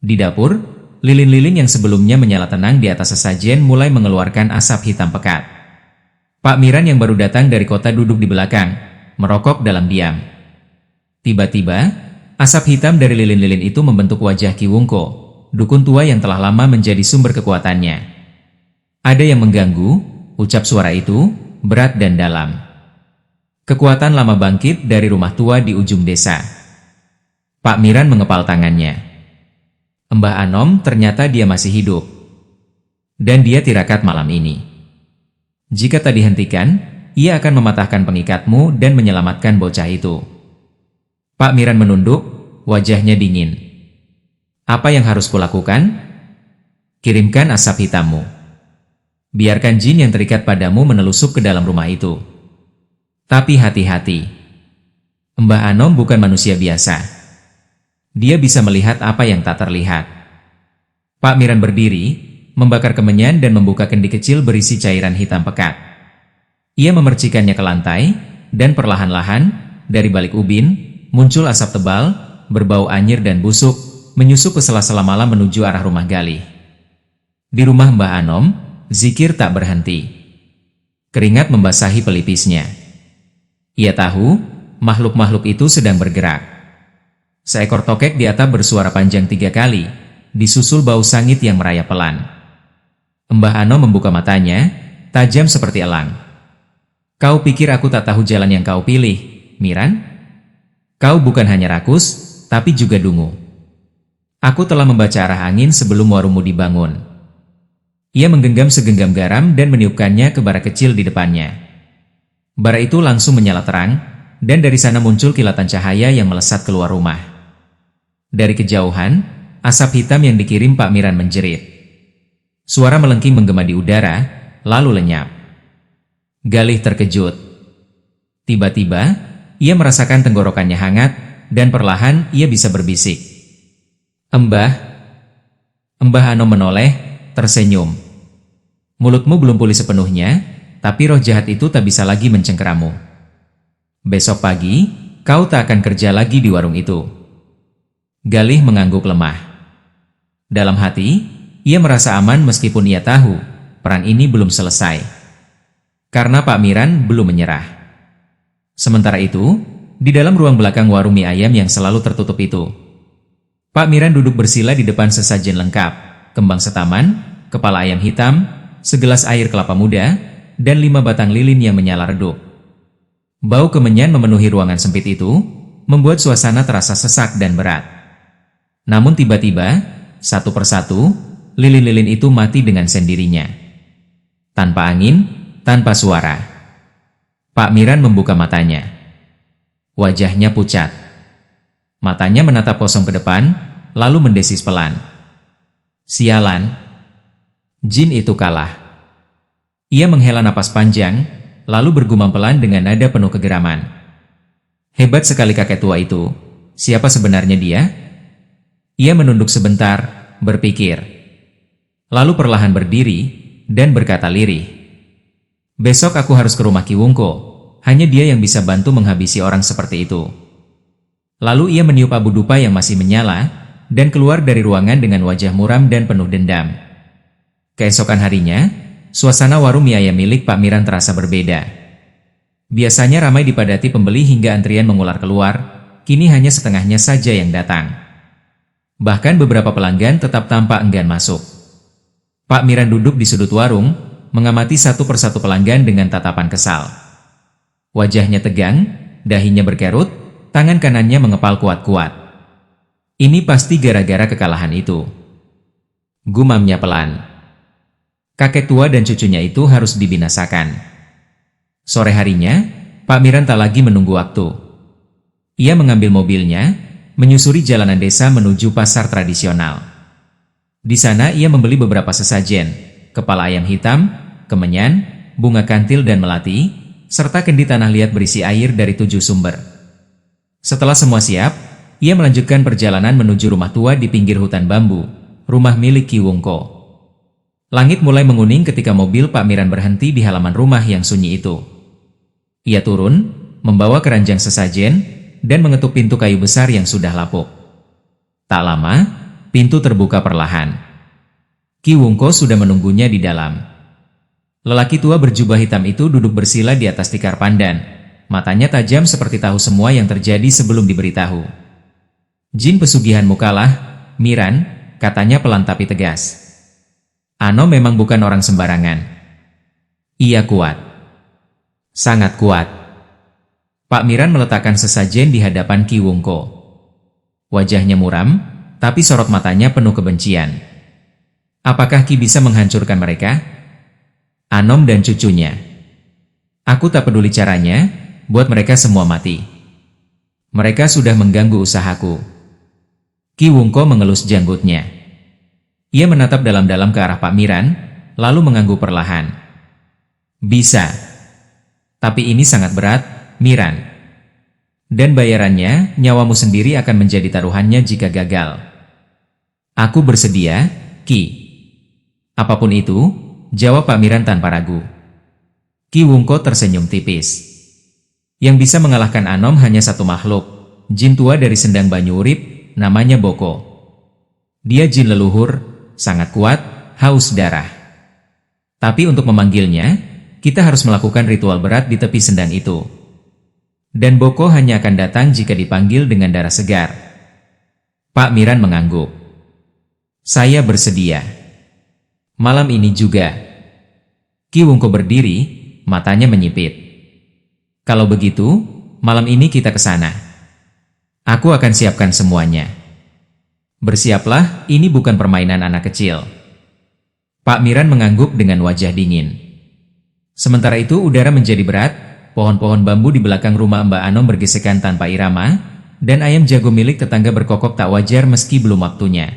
Di dapur, lilin-lilin yang sebelumnya menyala tenang di atas sesajen mulai mengeluarkan asap hitam pekat. Pak Miran yang baru datang dari kota duduk di belakang, merokok dalam diam. Tiba-tiba, asap hitam dari lilin-lilin itu membentuk wajah Ki Wungko, dukun tua yang telah lama menjadi sumber kekuatannya. "Ada yang mengganggu," ucap suara itu, berat dan dalam. Kekuatan lama bangkit dari rumah tua di ujung desa. Pak Miran mengepal tangannya. Mbah Anom, ternyata dia masih hidup. Dan dia tirakat malam ini. Jika tak dihentikan, ia akan mematahkan pengikatmu dan menyelamatkan bocah itu. Pak Miran menunduk, wajahnya dingin. "Apa yang harus kulakukan? Kirimkan asap hitammu. Biarkan jin yang terikat padamu menelusup ke dalam rumah itu. Tapi hati-hati. Mbah Anom bukan manusia biasa. Dia bisa melihat apa yang tak terlihat." Pak Miran berdiri, membakar kemenyan dan membuka kendi kecil berisi cairan hitam pekat. Ia memercikannya ke lantai, dan perlahan-lahan, dari balik ubin, muncul asap tebal, berbau anyir dan busuk, menyusup ke sela-sela malam menuju arah rumah Galih. Di rumah Mbah Anom, zikir tak berhenti. Keringat membasahi pelipisnya. Ia tahu, makhluk-makhluk itu sedang bergerak. Seekor tokek di atap bersuara panjang 3 kali, disusul bau sangit yang merayap pelan. Mbah Anom membuka matanya, tajam seperti elang. "Kau pikir aku tak tahu jalan yang kau pilih, Miran? Kau bukan hanya rakus, tapi juga dungu. Aku telah membaca arah angin sebelum warungmu dibangun." Ia menggenggam segenggam garam dan meniupkannya ke bara kecil di depannya. Bara itu langsung menyala terang, dan dari sana muncul kilatan cahaya yang melesat keluar rumah. Dari kejauhan, asap hitam yang dikirim Pak Miran menjerit. Suara melengking menggema di udara, lalu lenyap. Galih terkejut. Tiba-tiba, ia merasakan tenggorokannya hangat, dan perlahan ia bisa berbisik. "Mbah." Mbah Anom menoleh, tersenyum. "Mulutmu belum pulih sepenuhnya, tapi roh jahat itu tak bisa lagi mencengkeramu. Besok pagi, kau tak akan kerja lagi di warung itu." Galih mengangguk lemah. Dalam hati, ia merasa aman meskipun ia tahu, perang ini belum selesai. Karena Pak Miran belum menyerah. Sementara itu, di dalam ruang belakang warung mie ayam yang selalu tertutup itu, Pak Miran duduk bersila di depan sesajen lengkap, kembang setaman, kepala ayam hitam, segelas air kelapa muda, dan 5 batang lilin yang menyala redup. Bau kemenyan memenuhi ruangan sempit itu, membuat suasana terasa sesak dan berat. Namun tiba-tiba, satu persatu, lilin-lilin itu mati dengan sendirinya. Tanpa angin, tanpa suara. Pak Miran membuka matanya. Wajahnya pucat. Matanya menatap kosong ke depan, lalu mendesis pelan. "Sialan. Jin itu kalah." Ia menghela napas panjang, lalu bergumam pelan dengan nada penuh kegeraman. Hebat sekali kakek tua itu. Siapa sebenarnya dia? Ia menunduk sebentar, berpikir. Lalu perlahan berdiri, dan berkata lirih. "Besok aku harus ke rumah Ki Wungko. Hanya dia yang bisa bantu menghabisi orang seperti itu." Lalu ia meniup abu dupa yang masih menyala, dan keluar dari ruangan dengan wajah muram dan penuh dendam. Keesokan harinya, suasana warung mie ayam milik Pak Miran terasa berbeda. Biasanya ramai dipadati pembeli hingga antrian mengular keluar, kini hanya setengahnya saja yang datang. Bahkan beberapa pelanggan tetap tampak enggan masuk. Pak Miran duduk di sudut warung, mengamati satu persatu pelanggan dengan tatapan kesal. Wajahnya tegang, dahinya berkerut, tangan kanannya mengepal kuat-kuat. Ini pasti gara-gara kekalahan itu. Gumamnya pelan. Kakek tua dan cucunya itu harus dibinasakan. Sore harinya, Pak Miran tak lagi menunggu waktu. Ia mengambil mobilnya, menyusuri jalanan desa menuju pasar tradisional. Di sana ia membeli beberapa sesajen, kepala ayam hitam, kemenyan, bunga kantil dan melati, serta kendi tanah liat berisi air dari 7 sumber. Setelah semua siap, ia melanjutkan perjalanan menuju rumah tua di pinggir hutan bambu, rumah milik Ki Wungko. Langit mulai menguning ketika mobil Pak Miran berhenti di halaman rumah yang sunyi itu. Ia turun, membawa keranjang sesajen, dan mengetuk pintu kayu besar yang sudah lapuk. Tak lama, pintu terbuka perlahan. Ki Wungko sudah menunggunya di dalam. Lelaki tua berjubah hitam itu duduk bersila di atas tikar pandan. Matanya tajam seperti tahu semua yang terjadi sebelum diberitahu. "Jin pesugihanmu kalah, Miran," katanya pelan tapi tegas. "Anom memang bukan orang sembarangan. Ia kuat. Sangat kuat." Pak Miran meletakkan sesajen di hadapan Ki Wungko. Wajahnya muram, tapi sorot matanya penuh kebencian. "Apakah Ki bisa menghancurkan mereka? Anom dan cucunya. Aku tak peduli caranya, buat mereka semua mati. Mereka sudah mengganggu usahaku." Ki Wungko mengelus janggutnya. Ia menatap dalam-dalam ke arah Pak Miran, lalu mengangguk perlahan. "Bisa. Tapi ini sangat berat, Miran. Dan bayarannya, nyawamu sendiri akan menjadi taruhannya jika gagal." "Aku bersedia, Ki." "Apapun itu," jawab Pak Miran tanpa ragu. Ki Wungko tersenyum tipis. Yang bisa mengalahkan Anom hanya satu makhluk, jin tua dari Sendang Banyu Urip, namanya Boko. Dia jin leluhur, sangat kuat, haus darah. Tapi untuk memanggilnya, kita harus melakukan ritual berat di tepi sendang itu. Dan Boko hanya akan datang jika dipanggil dengan darah segar. Pak Miran mengangguk. Saya bersedia. Malam ini juga. Ki Wungko berdiri, matanya menyipit. Kalau begitu, malam ini kita ke sana. Aku akan siapkan semuanya. Bersiaplah, ini bukan permainan anak kecil. Pak Miran mengangguk dengan wajah dingin. Sementara itu udara menjadi berat, pohon-pohon bambu di belakang rumah Mbak Anom bergesekan tanpa irama, dan ayam jago milik tetangga berkokok tak wajar meski belum waktunya.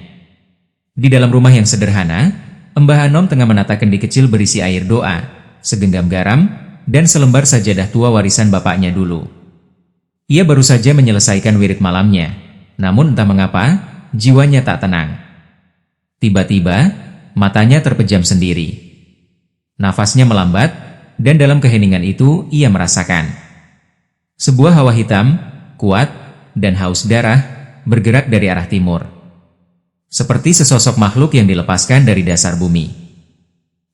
Di dalam rumah yang sederhana, Mbah Anom tengah menata kendi kecil berisi air doa, segenggam garam, dan selembar sajadah tua warisan bapaknya dulu. Ia baru saja menyelesaikan wirid malamnya, namun entah mengapa, jiwanya tak tenang. Tiba-tiba, matanya terpejam sendiri. Nafasnya melambat, dan dalam keheningan itu ia merasakan sebuah hawa hitam, kuat, dan haus darah, bergerak dari arah timur. Seperti sesosok makhluk yang dilepaskan dari dasar bumi.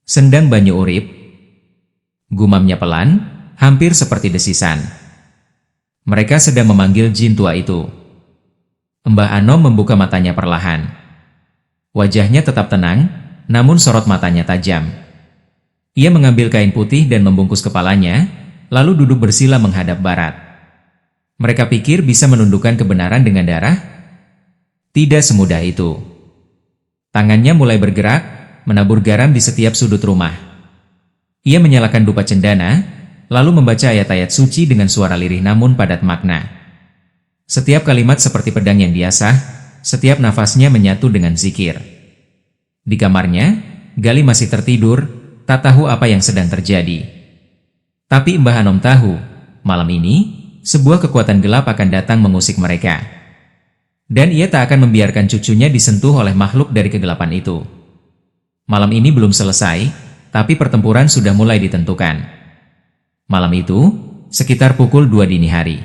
Sendang Banyu Urip, gumamnya pelan, hampir seperti desisan. Mereka sedang memanggil jin tua itu. Mbah Anom membuka matanya perlahan. Wajahnya tetap tenang, namun sorot matanya tajam. Ia mengambil kain putih dan membungkus kepalanya, lalu duduk bersila menghadap barat. Mereka pikir bisa menundukkan kebenaran dengan darah? Tidak semudah itu. Tangannya mulai bergerak, menabur garam di setiap sudut rumah. Ia menyalakan dupa cendana, lalu membaca ayat-ayat suci dengan suara lirih namun padat makna. Setiap kalimat seperti pedang yang diasah, setiap nafasnya menyatu dengan zikir. Di kamarnya, Gali masih tertidur, tak tahu apa yang sedang terjadi. Tapi Mbah Anom tahu, malam ini, sebuah kekuatan gelap akan datang mengusik mereka. Dan ia tak akan membiarkan cucunya disentuh oleh makhluk dari kegelapan itu. Malam ini belum selesai, tapi pertempuran sudah mulai ditentukan. Malam itu, sekitar pukul 2 dini hari.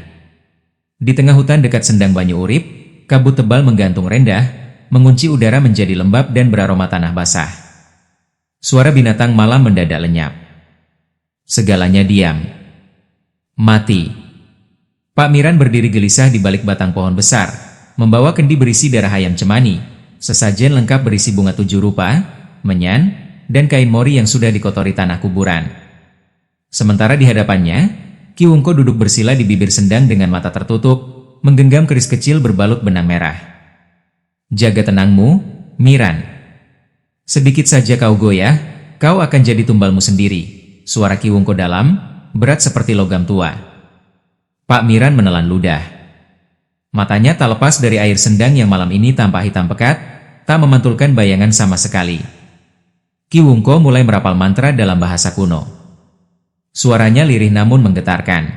Di tengah hutan dekat Sendang Banyu Urip, kabut tebal menggantung rendah, mengunci udara menjadi lembab dan beraroma tanah basah. Suara binatang malam mendadak lenyap. Segalanya diam. Mati. Pak Miran berdiri gelisah di balik batang pohon besar, membawa kendi berisi darah ayam cemani, sesajen lengkap berisi bunga 7 rupa, menyan, dan kain mori yang sudah dikotori tanah kuburan. Sementara di hadapannya, Ki Wungko duduk bersila di bibir sendang dengan mata tertutup, menggenggam keris kecil berbalut benang merah. Jaga tenangmu, Miran. Sedikit saja kau goyah, kau akan jadi tumbalmu sendiri. Suara Ki Wungko dalam, berat seperti logam tua. Pak Miran menelan ludah. Matanya tak lepas dari air sendang yang malam ini tampak hitam pekat, tak memantulkan bayangan sama sekali. Ki Wungko mulai merapal mantra dalam bahasa kuno. Suaranya lirih namun menggetarkan.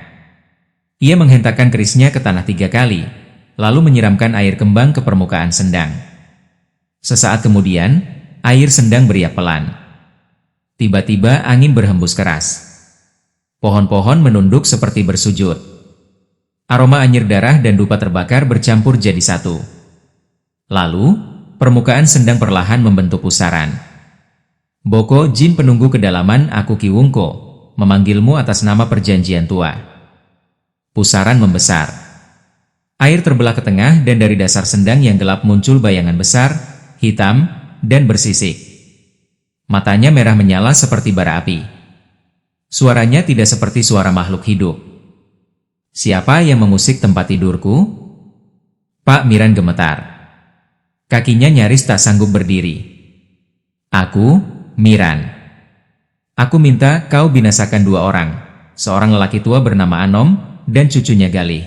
Ia menghentakkan kerisnya ke tanah 3 kali, lalu menyiramkan air kembang ke permukaan sendang. Sesaat kemudian, air sendang beriak pelan. Tiba-tiba angin berhembus keras. Pohon-pohon menunduk seperti bersujud. Aroma anyir darah dan dupa terbakar bercampur jadi satu. Lalu, permukaan sendang perlahan membentuk pusaran. Boko, jin penunggu kedalaman, aku Ki Wungko, memanggilmu atas nama perjanjian tua. Pusaran membesar. Air terbelah ke tengah dan dari dasar sendang yang gelap muncul bayangan besar, hitam, dan bersisik. Matanya merah menyala seperti bara api. Suaranya tidak seperti suara makhluk hidup. Siapa yang mengusik tempat tidurku? Pak Miran gemetar. Kakinya nyaris tak sanggup berdiri. Aku, Miran. Aku minta kau binasakan 2 orang, seorang lelaki tua bernama Anom, dan cucunya Galih.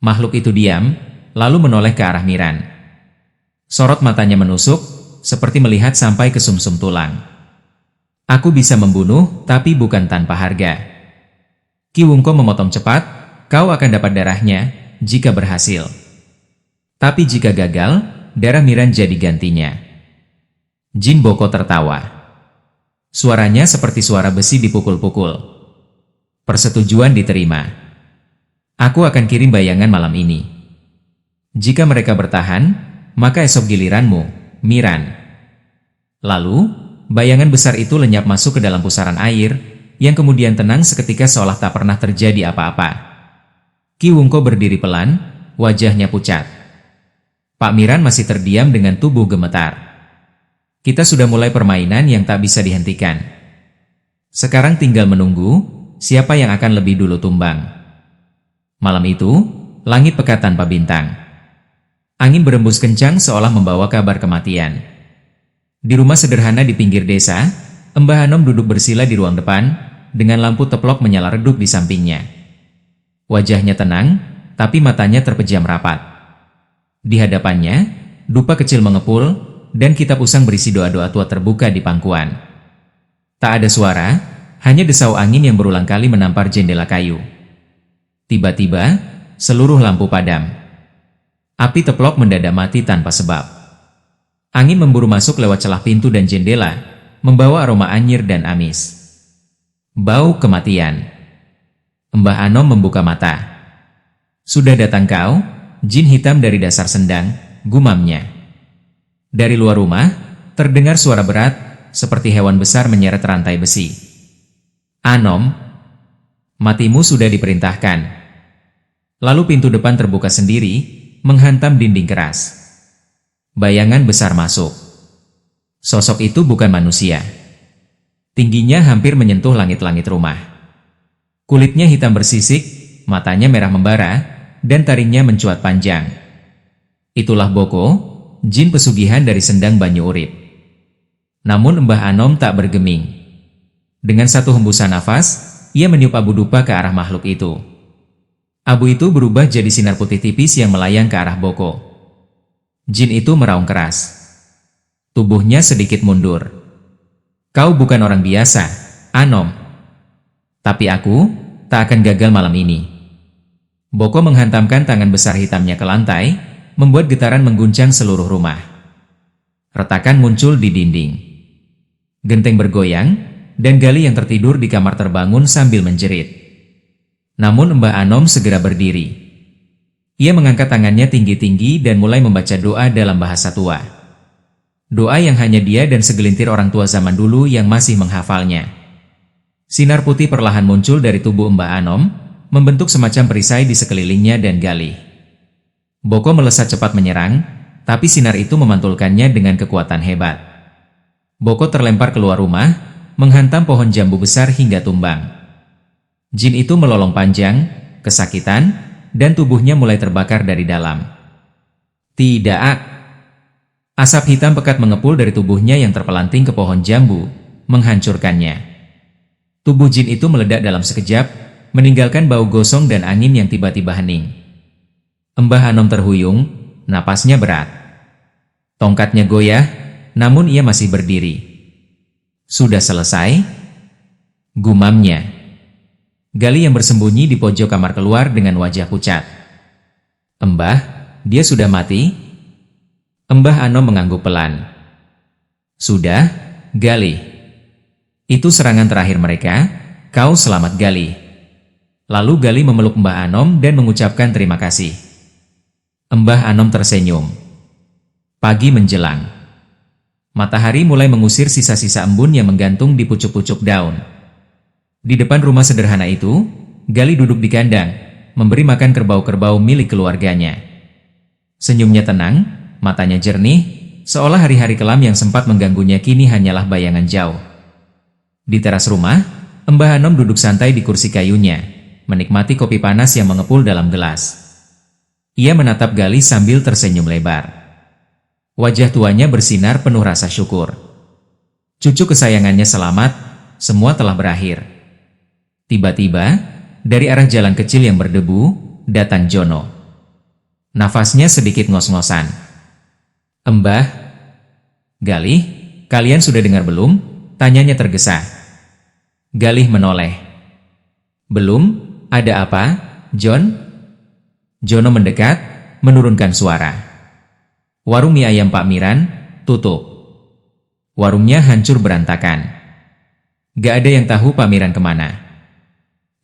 Makhluk itu diam, lalu menoleh ke arah Miran. Sorot matanya menusuk, seperti melihat sampai ke sumsum tulang. Aku bisa membunuh, tapi bukan tanpa harga. Ki Wungko memotong cepat, kau akan dapat darahnya, jika berhasil. Tapi jika gagal, darah Miran jadi gantinya. Jin Boko tertawa. Suaranya seperti suara besi dipukul-pukul. Persetujuan diterima. Aku akan kirim bayangan malam ini. Jika mereka bertahan, maka esok giliranmu, Miran. Lalu, bayangan besar itu lenyap masuk ke dalam pusaran air, yang kemudian tenang seketika seolah tak pernah terjadi apa-apa. Ki Wungko berdiri pelan, wajahnya pucat. Pak Miran masih terdiam dengan tubuh gemetar. Kita sudah mulai permainan yang tak bisa dihentikan. Sekarang tinggal menunggu, siapa yang akan lebih dulu tumbang. Malam itu, langit pekat tanpa bintang. Angin berembus kencang seolah membawa kabar kematian. Di rumah sederhana di pinggir desa, Mbah Anom duduk bersila di ruang depan, dengan lampu teplok menyala redup di sampingnya. Wajahnya tenang, tapi matanya terpejam rapat. Di hadapannya, dupa kecil mengepul, dan kitab usang berisi doa-doa tua terbuka di pangkuan. Tak ada suara, hanya desau angin yang berulang kali menampar jendela kayu. Tiba-tiba, seluruh lampu padam. Api teplok mendadak mati tanpa sebab. Angin memburu masuk lewat celah pintu dan jendela, membawa aroma anyir dan amis. Bau kematian. Mbah Anom membuka mata. Sudah datang kau, jin hitam dari dasar sendang, gumamnya. Dari luar rumah, terdengar suara berat, seperti hewan besar menyeret rantai besi. Anom, matimu sudah diperintahkan. Lalu pintu depan terbuka sendiri, menghantam dinding keras. Bayangan besar masuk. Sosok itu bukan manusia. Tingginya hampir menyentuh langit-langit rumah. Kulitnya hitam bersisik, matanya merah membara, dan taringnya mencuat panjang. Itulah Boko, jin pesugihan dari Sendang Banyu Urip. Namun Mbah Anom tak bergeming. Dengan satu hembusan nafas, ia meniup abu dupa ke arah makhluk itu. Abu itu berubah jadi sinar putih tipis yang melayang ke arah Boko. Jin itu meraung keras. Tubuhnya sedikit mundur. Kau bukan orang biasa, Anom. Tapi aku tak akan gagal malam ini. Boko menghantamkan tangan besar hitamnya ke lantai, membuat getaran mengguncang seluruh rumah. Retakan muncul di dinding. Genteng bergoyang, dan Gali yang tertidur di kamar terbangun sambil menjerit. Namun Mbah Anom segera berdiri. Ia mengangkat tangannya tinggi-tinggi dan mulai membaca doa dalam bahasa tua. Doa yang hanya dia dan segelintir orang tua zaman dulu yang masih menghafalnya. Sinar putih perlahan muncul dari tubuh Mbah Anom, membentuk semacam perisai di sekelilingnya dan Gali. Boko melesat cepat menyerang, tapi sinar itu memantulkannya dengan kekuatan hebat. Boko terlempar keluar rumah, menghantam pohon jambu besar hingga tumbang. Jin itu melolong panjang, kesakitan, dan tubuhnya mulai terbakar dari dalam. Tidak. Asap hitam pekat mengepul dari tubuhnya yang terpelanting ke pohon jambu, menghancurkannya. Tubuh jin itu meledak dalam sekejap, meninggalkan bau gosong dan angin yang tiba-tiba hening. Mbah Anom terhuyung, napasnya berat. Tongkatnya goyah, namun ia masih berdiri. Sudah selesai? Gumamnya. Gali yang bersembunyi di pojok kamar keluar dengan wajah pucat. Mbah, dia sudah mati? Mbah Anom mengangguk pelan. Sudah, Gali. Itu serangan terakhir mereka, kau selamat Gali. Lalu Gali memeluk Mbah Anom dan mengucapkan terima kasih. Mbah Anom tersenyum. Pagi menjelang. Matahari mulai mengusir sisa-sisa embun yang menggantung di pucuk-pucuk daun. Di depan rumah sederhana itu, Gali duduk di kandang, memberi makan kerbau-kerbau milik keluarganya. Senyumnya tenang, matanya jernih, seolah hari-hari kelam yang sempat mengganggunya kini hanyalah bayangan jauh. Di teras rumah, Mbah Anom duduk santai di kursi kayunya, menikmati kopi panas yang mengepul dalam gelas. Ia menatap Gali sambil tersenyum lebar. Wajah tuanya bersinar penuh rasa syukur. Cucu kesayangannya selamat, semua telah berakhir. Tiba-tiba, dari arah jalan kecil yang berdebu, datang Jono. Nafasnya sedikit ngos-ngosan. Mbah, Galih, kalian sudah dengar belum? Tanyanya tergesa. Galih menoleh. Belum, ada apa, John? Jono mendekat, menurunkan suara. Warung mie ayam Pak Miran, tutup. Warungnya hancur berantakan. Gak ada yang tahu Pak Miran kemana.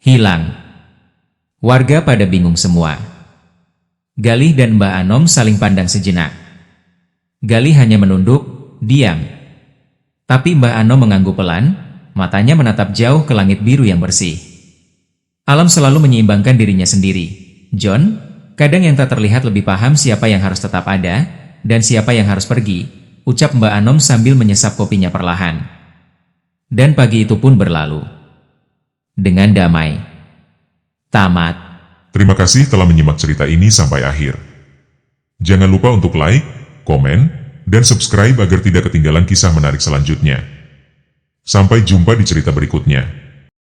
Hilang. Warga pada bingung semua. Galih dan Mbah Anom saling pandang sejenak. Galih hanya menunduk, diam. Tapi Mbah Anom mengangguk pelan, matanya menatap jauh ke langit biru yang bersih. Alam selalu menyeimbangkan dirinya sendiri. John, kadang yang tak terlihat lebih paham siapa yang harus tetap ada, dan siapa yang harus pergi, ucap Mbak Anom sambil menyesap kopinya perlahan. Dan pagi itu pun berlalu. Dengan damai. Tamat. Terima kasih telah menyimak cerita ini sampai akhir. Jangan lupa untuk like, komen, dan subscribe agar tidak ketinggalan kisah menarik selanjutnya. Sampai jumpa di cerita berikutnya.